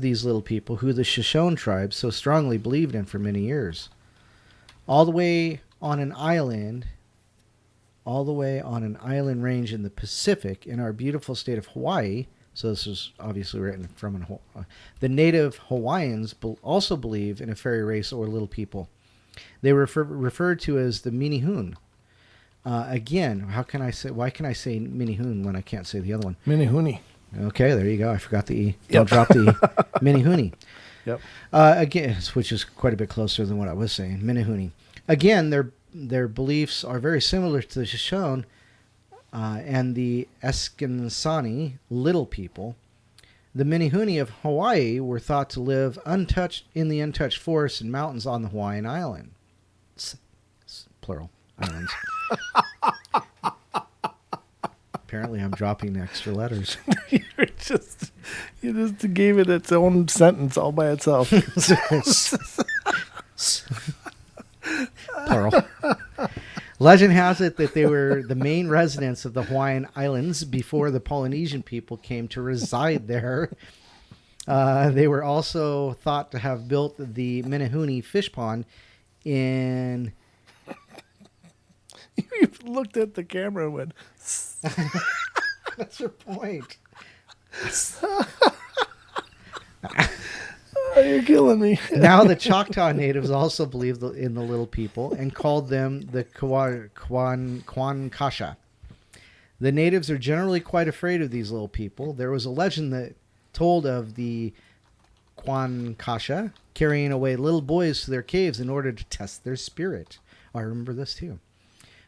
these little people who the Shoshone tribe so strongly believed in for many years. All the way on an island range in the Pacific in our beautiful state of Hawaii. So this is obviously written from the native Hawaiians also believe in a fairy race or little people. They were referred to as the Minihun. Again, why can I say Minihun when I can't say the other one? Minihuni. Okay, there you go. I forgot the E. Don't drop the E. Minihuni. Yep. Again, which is quite a bit closer than what I was saying. Minihuni. Again, their beliefs are very similar to the Shoshone and the Eskasani little people. The Minihuni of Hawaii were thought to live untouched in the untouched forests and mountains on the Hawaiian island. Plural. Islands. Apparently, I'm dropping extra letters. You just gave it its own sentence all by itself. Pearl. Legend has it that they were the main residents of the Hawaiian Islands before the Polynesian people came to reside there. They were also thought to have built the Menehune fish pond in... You looked at the camera and went... That's your point. Oh, you're killing me. Now the Choctaw natives also believed in the little people and called them the Kwankasha. The natives are generally quite afraid of these little people. There was a legend that told of the Kwankasha carrying away little boys to their caves in order to test their spirit. I remember this too.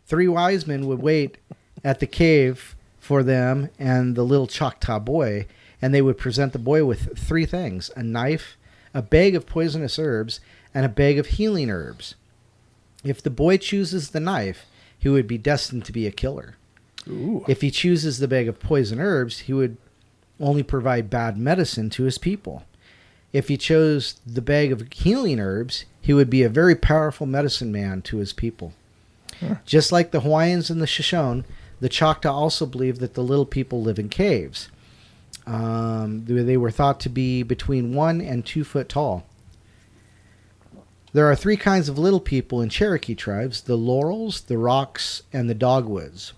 3 wise men would wait at the cave for them and the little Choctaw boy, and they would present the boy with 3 things: a knife, a bag of poisonous herbs, and a bag of healing herbs. If the boy chooses the knife, he would be destined to be a killer. Ooh. If he chooses the bag of poison herbs, he would only provide bad medicine to his people. If he chose the bag of healing herbs, he would be a very powerful medicine man to his people. Huh. Just like the Hawaiians and the Shoshone, the Choctaw also believed that the little people live in caves. They were thought to be between 1 and 2 foot tall. There are 3 kinds of little people in Cherokee tribes: the Laurels, the Rocks, and the Dogwoods.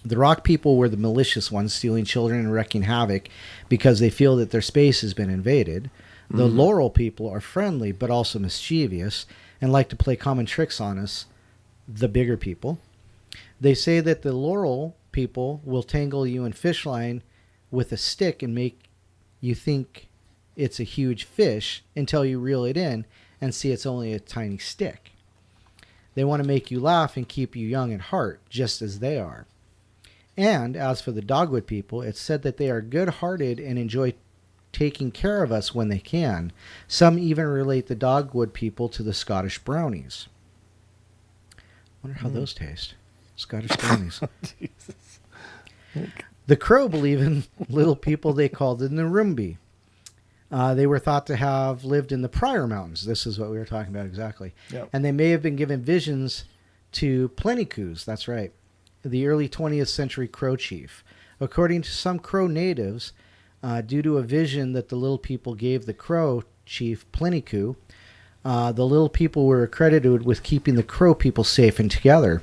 The Rock people were the malicious ones, stealing children and wreaking havoc because they feel that their space has been invaded. The Laurel people are friendly but also mischievous and like to play common tricks on us, the bigger people. They say that the Laurel people will tangle you in fish line with a stick and make you think it's a huge fish until you reel it in and see it's only a tiny stick. They want to make you laugh and keep you young at heart, just as they are. And as for the Dogwood people, it's said that they are good-hearted and enjoy taking care of us when they can. Some even relate the Dogwood people to the Scottish brownies. Wonder how those taste. Scottish brownies. Jesus. The Crow believe in little people they called the Narumbi. They were thought to have lived in the Pryor Mountains. This is what we were talking about exactly. Yep. And they may have been given visions to Plenikoos. That's right. The early 20th century Crow chief. According to some Crow natives, due to a vision that the little people gave the Crow chief Plenikoos, the little people were credited with keeping the Crow people safe and together.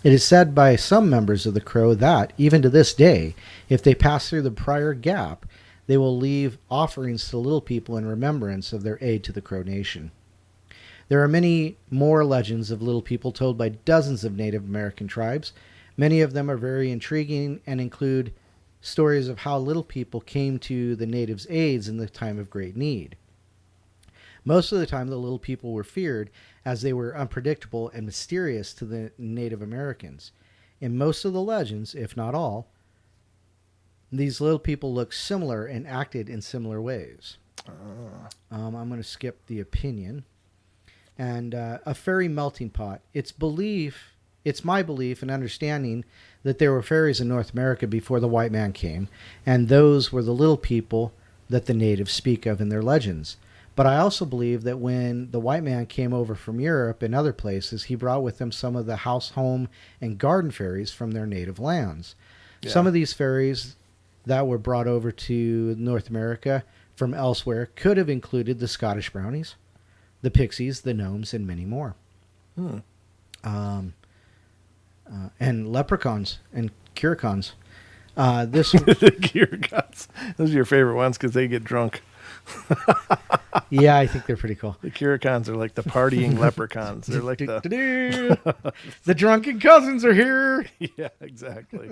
It is said by some members of the Crow that, even to this day, if they pass through the Pryor Gap, they will leave offerings to the little people in remembrance of their aid to the Crow Nation. There are many more legends of little people told by dozens of Native American tribes. Many of them are very intriguing and include stories of how little people came to the natives' aids in the time of great need. Most of the time, the little people were feared as they were unpredictable and mysterious to the Native Americans. In most of the legends, if not all, these little people looked similar and acted in similar ways. I'm going to skip the opinion. And a fairy melting pot. It's my belief and understanding that there were fairies in North America before the white man came, and those were the little people that the natives speak of in their legends. But I also believe that when the white man came over from Europe and other places, he brought with him some of the house, home, and garden fairies from their native lands. Yeah. Some of these fairies that were brought over to North America from elsewhere could have included the Scottish brownies, the pixies, the gnomes, and many more. And leprechauns and curicons. The curicons. Those are your favorite ones because they get drunk. Yeah, I think they're pretty cool. The curicons are like the partying leprechauns. They're like the drunken cousins are here. Yeah, exactly.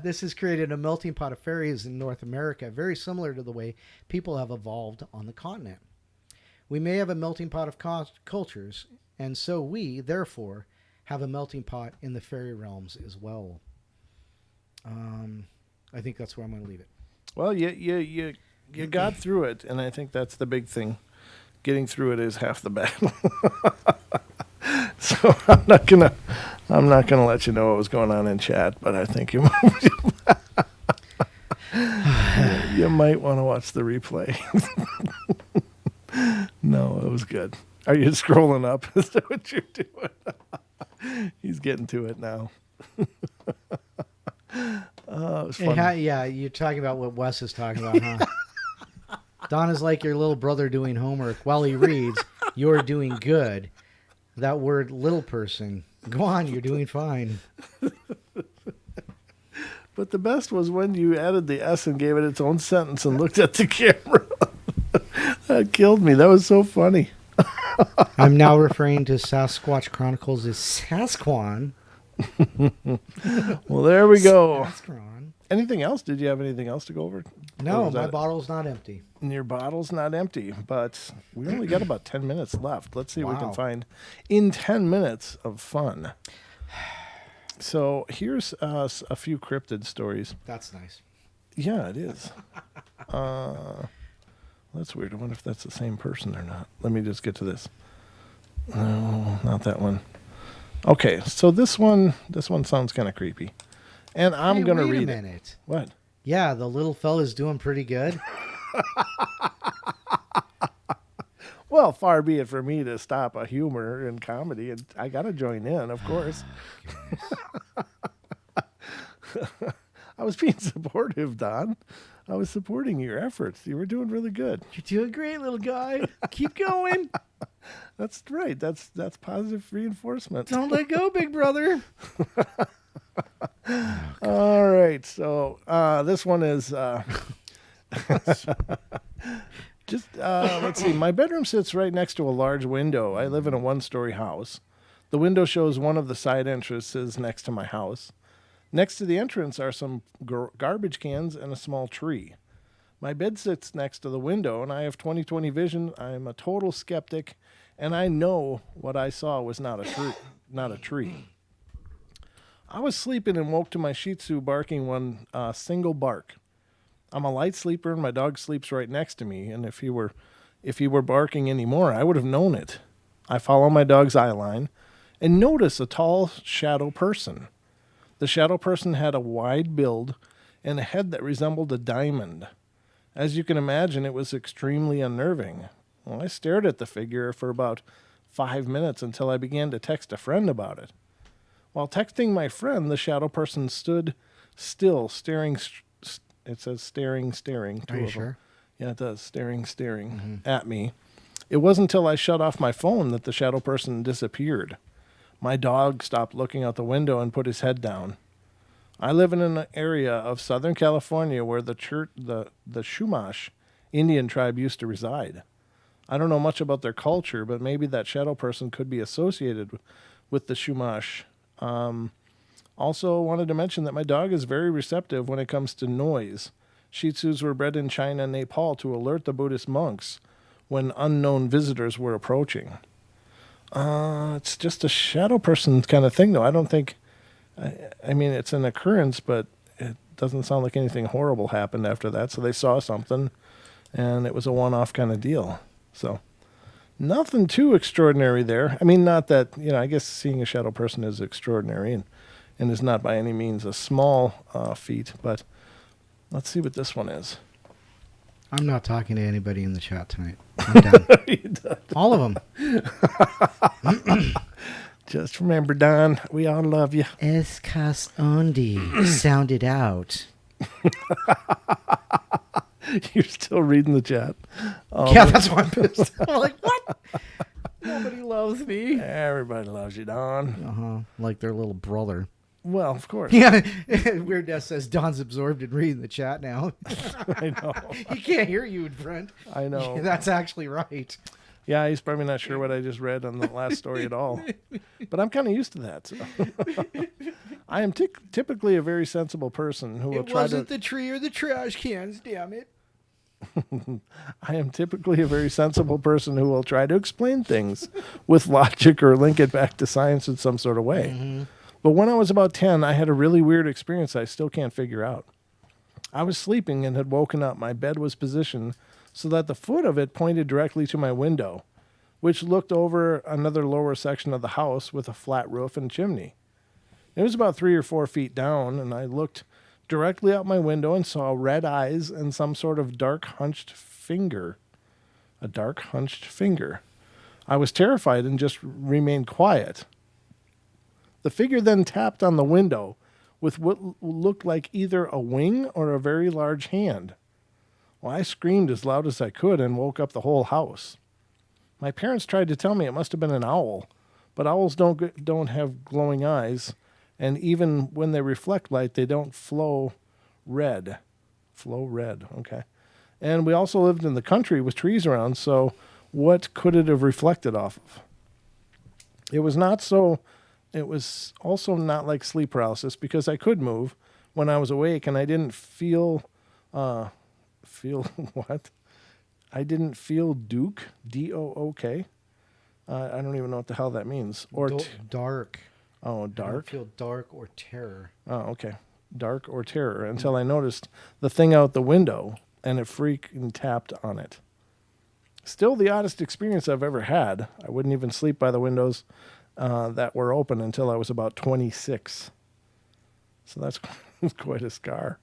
This has created a melting pot of fairies in North America, very similar to the way people have evolved on the continent. We may have a melting pot of cultures, and so we, therefore, have a melting pot in the fairy realms as well. I think that's where I'm going to leave it. Well, you got through it, and I think that's the big thing. Getting through it is half the battle. So I'm not gonna let you know what was going on in chat, but I think you might want to watch the replay. No, it was good. Are you scrolling up? Is that what you're doing? He's getting to it now. Oh, it was funny. Yeah, you're talking about what Wes is talking about, huh? Don is like your little brother doing homework while he reads. You're doing good. That word, little person. Go on, you're doing fine. But the best was when you added the S and gave it its own sentence and looked at the camera. That killed me. That was so funny. I'm now referring to Sasquatch Chronicles as Sasquan. Well, there we go. Sasquan. Anything else? Did you have anything else to go over? No, my bottle's not empty. Your bottle's not empty, but we only got about 10 minutes left. Let's see what we can Wow. find in 10 minutes of fun. So here's a few cryptid stories. That's nice. Yeah, it is. That's weird. I wonder if that's the same person or not. Let me just get to this. No, not that one. Okay, so this one sounds kind of creepy. And I'm going to read Wait a it. minute. What? Yeah, the little fella's doing pretty good. Well, far be it for me to stop a humor and comedy, and I got to join in, of course. I was being supportive, Don. I was supporting your efforts. You were doing really good. You're doing great, little guy. Keep going. That's right. That's positive reinforcement. Don't let go, big brother. All right. So this one is let's see. My bedroom sits right next to a large window. I live in a one-story house. The window shows one of the side entrances next to my house. Next to the entrance are some garbage cans and a small tree. My bed sits next to the window, and I have 20/20 vision. I'm a total skeptic, and I know what I saw was not a tree. I was sleeping and woke to my Shih Tzu barking one single bark. I'm a light sleeper, and my dog sleeps right next to me. And if he were barking anymore, I would have known it. I follow my dog's eye line and notice a tall shadow person. The shadow person had a wide build and a head that resembled a diamond. As you can imagine, it was extremely unnerving. Well, I stared at the figure for about 5 minutes until I began to text a friend about it. While texting my friend, the shadow person stood still, staring. It says staring. Are you sure? Yeah, it does. Staring at me. It wasn't until I shut off my phone that the shadow person disappeared. My dog stopped looking out the window and put his head down. I live in an area of Southern California where the Chumash Indian tribe used to reside. I don't know much about their culture, but maybe that shadow person could be associated with the Chumash. Also wanted to mention that my dog is very receptive when it comes to noise. Shih Tzus were bred in China and Nepal to alert the Buddhist monks when unknown visitors were approaching. It's just a shadow person kind of thing, though. I don't think... I mean, it's an occurrence, but it doesn't sound like anything horrible happened after that. So they saw something, and it was a one-off kind of deal. So nothing too extraordinary there. I mean, not that, I guess seeing a shadow person is extraordinary and is not by any means a small feat, but let's see what this one is. I'm not talking to anybody in the chat tonight. I'm done. All of them. Just remember, Don, we all love you. Escas ondi. Sound it out. You're still reading the chat. Yeah, that's why I'm pissed. I'm like, what? Nobody loves me. Everybody loves you, Don. Uh-huh. Like their little brother. Well, of course. Yeah. Weirdness says Don's absorbed in reading the chat now. I know. He can't hear you in front. I know. That's actually right. Yeah, he's probably not sure what I just read on the last story at all. But I'm kind of used to that. So. I am typically a very sensible person who will try to... It wasn't the tree or the trash cans, damn it. I am typically a very sensible person who will try to explain things with logic or link it back to science in some sort of way. Mm-hmm. But when I was about 10, I had a really weird experience I still can't figure out. I was sleeping and had woken up. My bed was positioned so that the foot of it pointed directly to my window, which looked over another lower section of the house with a flat roof and chimney. It was about 3 or 4 feet down, and I looked directly out my window and saw red eyes and some sort of dark hunched finger. A dark hunched finger. I was terrified and just remained quiet. The figure then tapped on the window with what looked like either a wing or a very large hand. Well, I screamed as loud as I could and woke up the whole house. My parents tried to tell me it must have been an owl, but owls don't have glowing eyes, and even when they reflect light, they don't flow red. Flow red, okay. And we also lived in the country with trees around, so what could it have reflected off of? It was also not like sleep paralysis because I could move when I was awake, and I didn't feel what? I didn't feel Dook, D-O-O-K. I don't even know what the hell that means. Or dark. Oh, I dark. don't feel dark or terror. Oh, okay. Dark or terror until I noticed the thing out the window and it freaking tapped on it. Still the oddest experience I've ever had. I wouldn't even sleep by the windows that were open until I was about 26. So that's quite a scar.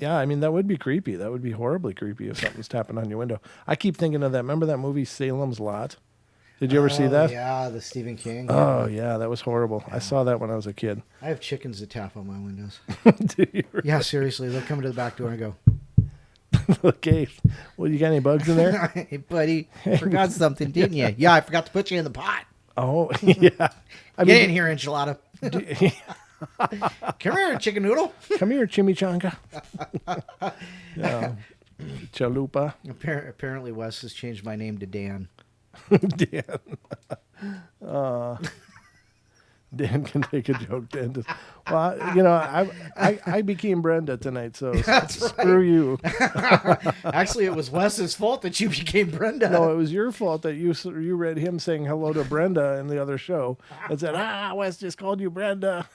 Yeah, I mean, that would be creepy. That would be horribly creepy if something's tapping on your window. I keep thinking of that. Remember that movie Salem's Lot? Did you ever see that? Yeah, the Stephen King. Oh, yeah, that was horrible. Yeah. I saw that when I was a kid. I have chickens that tap on my windows. Do you really? Yeah, seriously. They'll come to the back door and go, okay, well, you got any bugs in there? hey, buddy, forgot something, didn't you? Yeah, I forgot to put you in the pot. Oh, yeah. Get in here, enchilada. Come here, chicken noodle. Come here, chimichanga. Chalupa. Apparently, Wes has changed my name to Dan. Dan. Dan can take a joke. Dan does. Well, I became Brenda tonight, so screw you. Actually, it was Wes's fault that you became Brenda. No, it was your fault that you read him saying hello to Brenda in the other show and said, Wes just called you Brenda.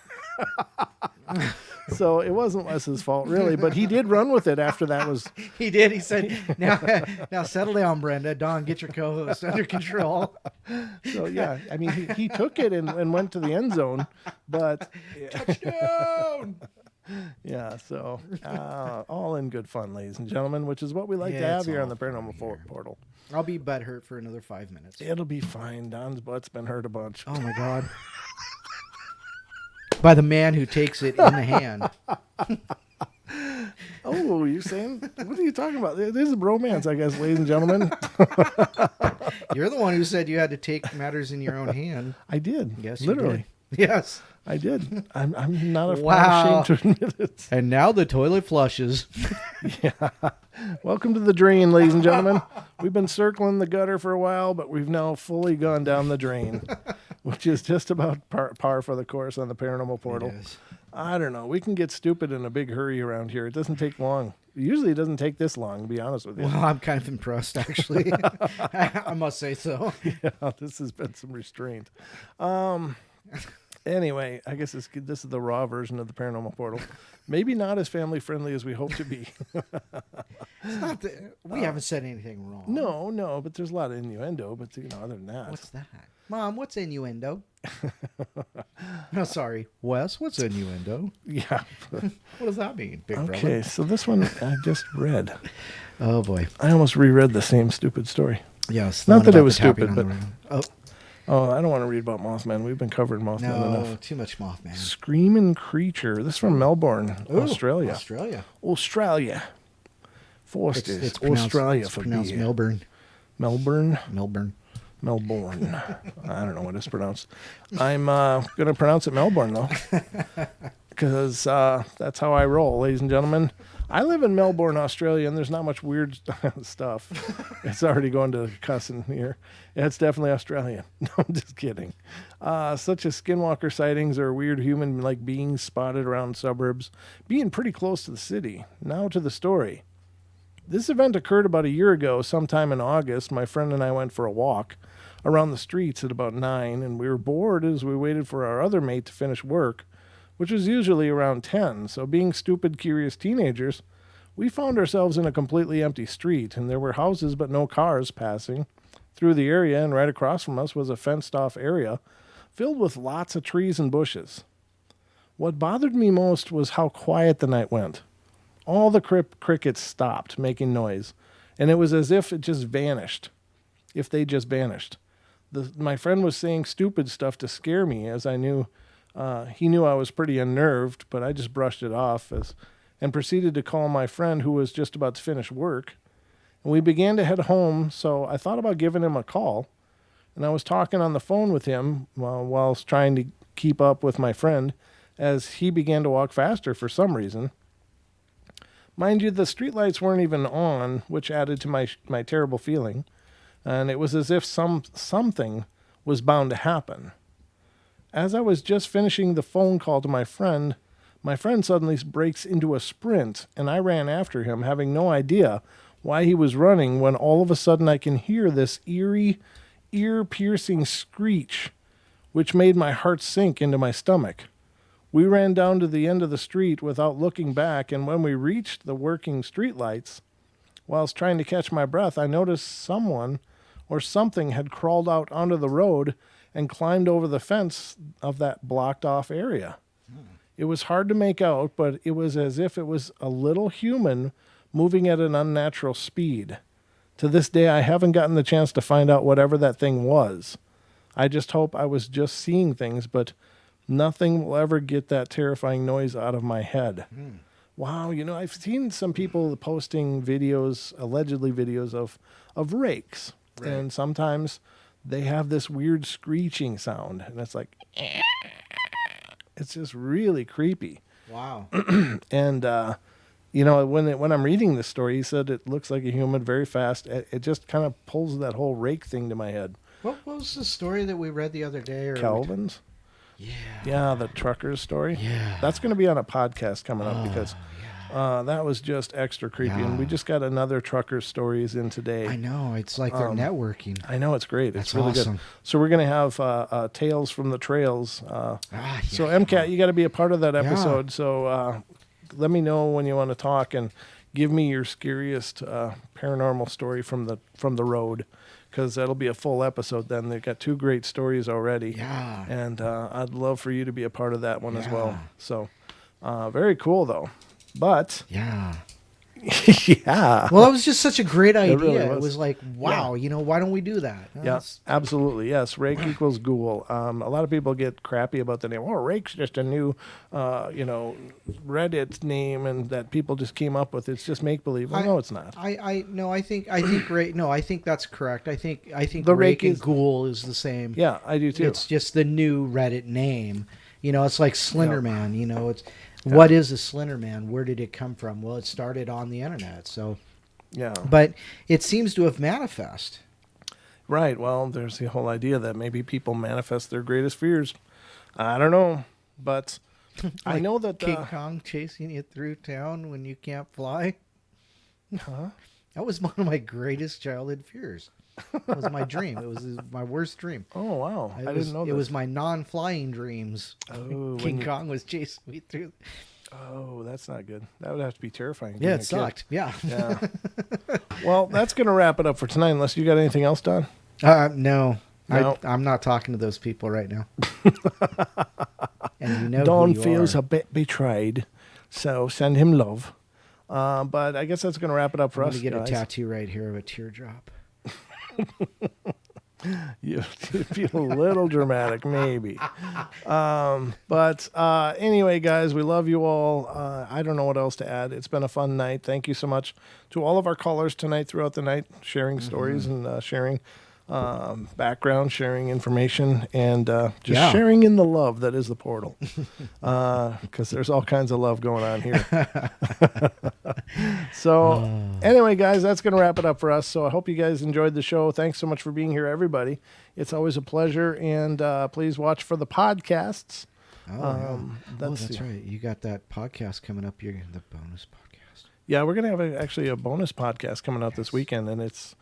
So it wasn't Wes's fault, really, but he did run with it after that was... He did. He said, now settle down, Brenda. Don, get your co-host under control. So, yeah, I mean, he took it and went to the end zone, but... Touchdown! Yeah, so all in good fun, ladies and gentlemen, which is what we like to have here on the Paranormal Portal. I'll be butthurt for another 5 minutes. It'll be fine. Don's butt's been hurt a bunch. Oh, my God. By the man who takes it in the hand. Oh, you're saying? What are you talking about? This is bromance, I guess, ladies and gentlemen. You're the one who said you had to take matters in your own hand. I did. Yes, literally. You did. Yes. I did. I'm not Wow. ashamed to admit it. And now the toilet flushes. Yeah. Welcome to the drain, ladies and gentlemen. We've been circling the gutter for a while, but we've now fully gone down the drain, which is just about par for the course on the Paranormal Portal. It is. I don't know. We can get stupid in a big hurry around here. It doesn't take long. Usually it doesn't take this long, to be honest with you. Well, I'm kind of impressed, actually. I must say so. Yeah, this has been some restraint. Anyway, I guess this is the raw version of the Paranormal Portal. Maybe not as family friendly as we hope to be. It's not we haven't said anything wrong. No, but there's a lot of innuendo. But other than that, What's that? Mom, what's innuendo? No, sorry, Wes. What's innuendo? Yeah. What does that mean, big brother? Okay, so this one I just read. Oh boy. I almost reread the same stupid story. Yes. Not that it about was the tapping stupid, on but the room. I don't want to read about Mothman. We've been covering Mothman No, enough. too much Mothman. Screaming creature. This is from Melbourne, Australia. Australia. Forsters. It's pronounced, Australia it's for pronounced beer. Melbourne. Melbourne. I don't know what it's pronounced. I'm going to pronounce it Melbourne, though, because that's how I roll, ladies and gentlemen. I live in Melbourne, Australia, and there's not much weird stuff. It's already going to cussing here. Yeah, it's definitely Australian. No, I'm just kidding. Such as skinwalker sightings or weird human-like beings spotted around suburbs, being pretty close to the city. Now to the story. This event occurred about a year ago, sometime in August. My friend and I went for a walk around the streets at about 9, and we were bored as we waited for our other mate to finish work, which was usually around 10. So being stupid, curious teenagers, we found ourselves in a completely empty street, and there were houses but no cars passing through the area, and right across from us was a fenced-off area filled with lots of trees and bushes. What bothered me most was how quiet the night went. All the crickets stopped making noise, and it was as if it just vanished. if they just vanished. My friend was saying stupid stuff to scare me, as I knew he knew I was pretty unnerved, but I just brushed it off and proceeded to call my friend who was just about to finish work. And we began to head home, so I thought about giving him a call. And I was talking on the phone with him while trying to keep up with my friend as he began to walk faster for some reason. Mind you, the streetlights weren't even on, which added to my terrible feeling. And it was as if something was bound to happen. As I was just finishing the phone call to my friend suddenly breaks into a sprint, and I ran after him, having no idea why he was running, when all of a sudden I can hear this eerie, ear-piercing screech, which made my heart sink into my stomach. We ran down to the end of the street without looking back, and when we reached the working streetlights, whilst trying to catch my breath, I noticed someone or something had crawled out onto the road and climbed over the fence of that blocked-off area. It was hard to make out, but it was as if it was a little human moving at an unnatural speed. To this day, I haven't gotten the chance to find out whatever that thing was. I just hope I was just seeing things, but nothing will ever get that terrifying noise out of my head. Wow, I've seen some people posting videos, allegedly videos of rakes. Right. And sometimes they have this weird screeching sound, and it's like, it's just really creepy. Wow. And, when I'm reading this story, he said it looks like a human very fast. It just kind of pulls that whole rake thing to my head. What was the story that we read the other day? Calvin's? Yeah, the trucker's story. Yeah. That's going to be on a podcast coming up because that was just extra creepy. Yeah. And we just got another trucker's stories in today. I know. It's like they're networking. I know. It's great. That's it's really awesome. Good. So we're going to have Tales from the Trails. So MCAT, you got to be a part of that episode. So let me know when you want to talk and give me your scariest paranormal story from the road. Because that'll be a full episode then. They've got 2 great stories already. Yeah. And I'd love for you to be a part of that one as well. So, very cool, though. But... Yeah. Yeah. Well, it was just such a great idea. Really it was like, wow, why don't we do that? Yes, absolutely. Yes, rake equals ghoul. A lot of people get crappy about the name. Oh, rake's just a new, Reddit name and that people just came up with. It's just make believe. Well, no, it's not. I think that's correct. I think the rake and ghoul is the same. Yeah, I do too. It's just the new Reddit name. It's like Slender Man. It's. What is a Slender Man? Where did it come from? Well, it started on the internet. So, but it seems to have manifest. Right. Well, there's the whole idea that maybe people manifest their greatest fears. I don't know, but like I know that King Kong chasing you through town when you can't fly. Huh? That was one of my greatest childhood fears. It was my dream. It was my worst dream. Oh, wow. I didn't know that. It was my non-flying dreams. Oh, King Kong was chasing me through. Oh, that's not good. That would have to be terrifying. Yeah, it sucked. Yeah. Well, that's going to wrap it up for tonight, unless you got anything else, Don? No. I'm not talking to those people right now. And Don feels a bit betrayed, so send him love. But I guess that's going to wrap it up for us. I'm going to get a tattoo right here of a teardrop. You feel a little dramatic, maybe. But anyway, guys, we love you all. I don't know what else to add. It's been a fun night. Thank you so much to all of our callers tonight throughout the night, sharing stories and sharing background, sharing information, and just sharing in the love that is the portal. Because there's all kinds of love going on here. So anyway, guys, that's going to wrap it up for us. So I hope you guys enjoyed the show. Thanks so much for being here, everybody. It's always a pleasure. And please watch for the podcasts. That's right. You got that podcast coming up. You're the bonus podcast. Yeah, we're going to have actually a bonus podcast coming out this weekend, and it's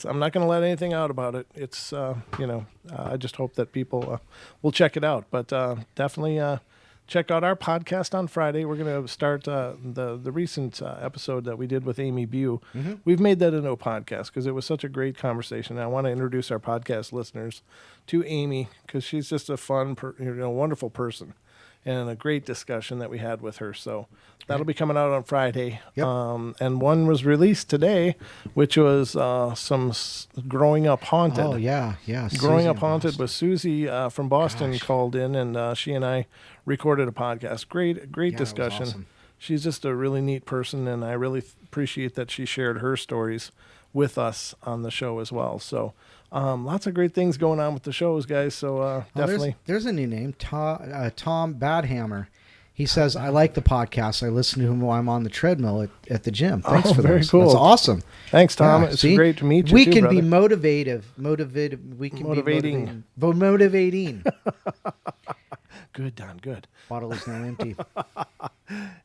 I'm not going to let anything out about it. It's I just hope that people will check it out. But definitely check out our podcast on Friday. We're going to start the recent episode that we did with Amy Bew. Mm-hmm. We've made that into a podcast because it was such a great conversation. And I want to introduce our podcast listeners to Amy because she's just a fun, wonderful person. and a great discussion that we had with her. So that'll be coming out on Friday. Yep. And one was released today, which was Growing Up Haunted. Oh, yeah. Growing Susie Up in Haunted Boston. with Susie from Boston called in, and she and I recorded a podcast. Great Yeah, it was discussion. awesome. She's just a really neat person, and I really appreciate that she shared her stories with us on the show as well. So lots of great things going on with the shows, guys. So definitely. There's a new name, Tom Badhammer. He says, I like the podcast. I listen to him while I'm on the treadmill at the gym. Thanks for very those. cool. That's awesome. Thanks, Tom. Yeah, It's see? great to meet you, We too, can brother. be motivating. We can Motivating. be motivating. Good, Don, good. Bottle is now empty.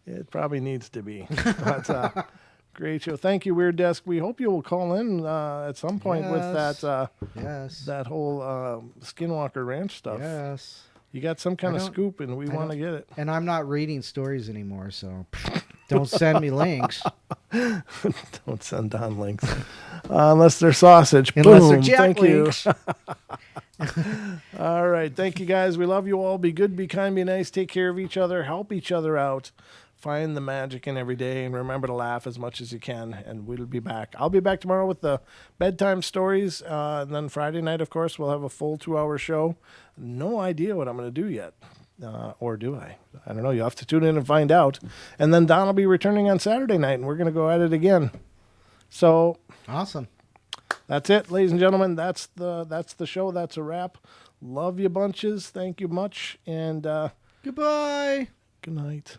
It probably needs to be. But, great show. Thank you, Weird Desk. We hope you will call in at some point with that Yes. that whole Skinwalker Ranch stuff. Yes. You got some kind I of don't- scoop, and we I want to don't- get it. And I'm not reading stories anymore, so don't send me links. Don't send Don links unless they're sausage. Unless Boom. they're Jack Thank links. you. All right. Thank you, guys. We love you all. Be good, be kind, be nice. Take care of each other. Help each other out. Find the magic in every day, and remember to laugh as much as you can. And we'll be back. I'll be back tomorrow with the bedtime stories. And then Friday night, of course, we'll have a full 2-hour show. No idea what I'm going to do yet. Or do I? I don't know. You'll have to tune in and find out. And then Don will be returning on Saturday night, and we're going to go at it again. So Awesome. that's it, ladies and gentlemen. That's the show. That's a wrap. Love you bunches. Thank you much. And Goodbye. good night.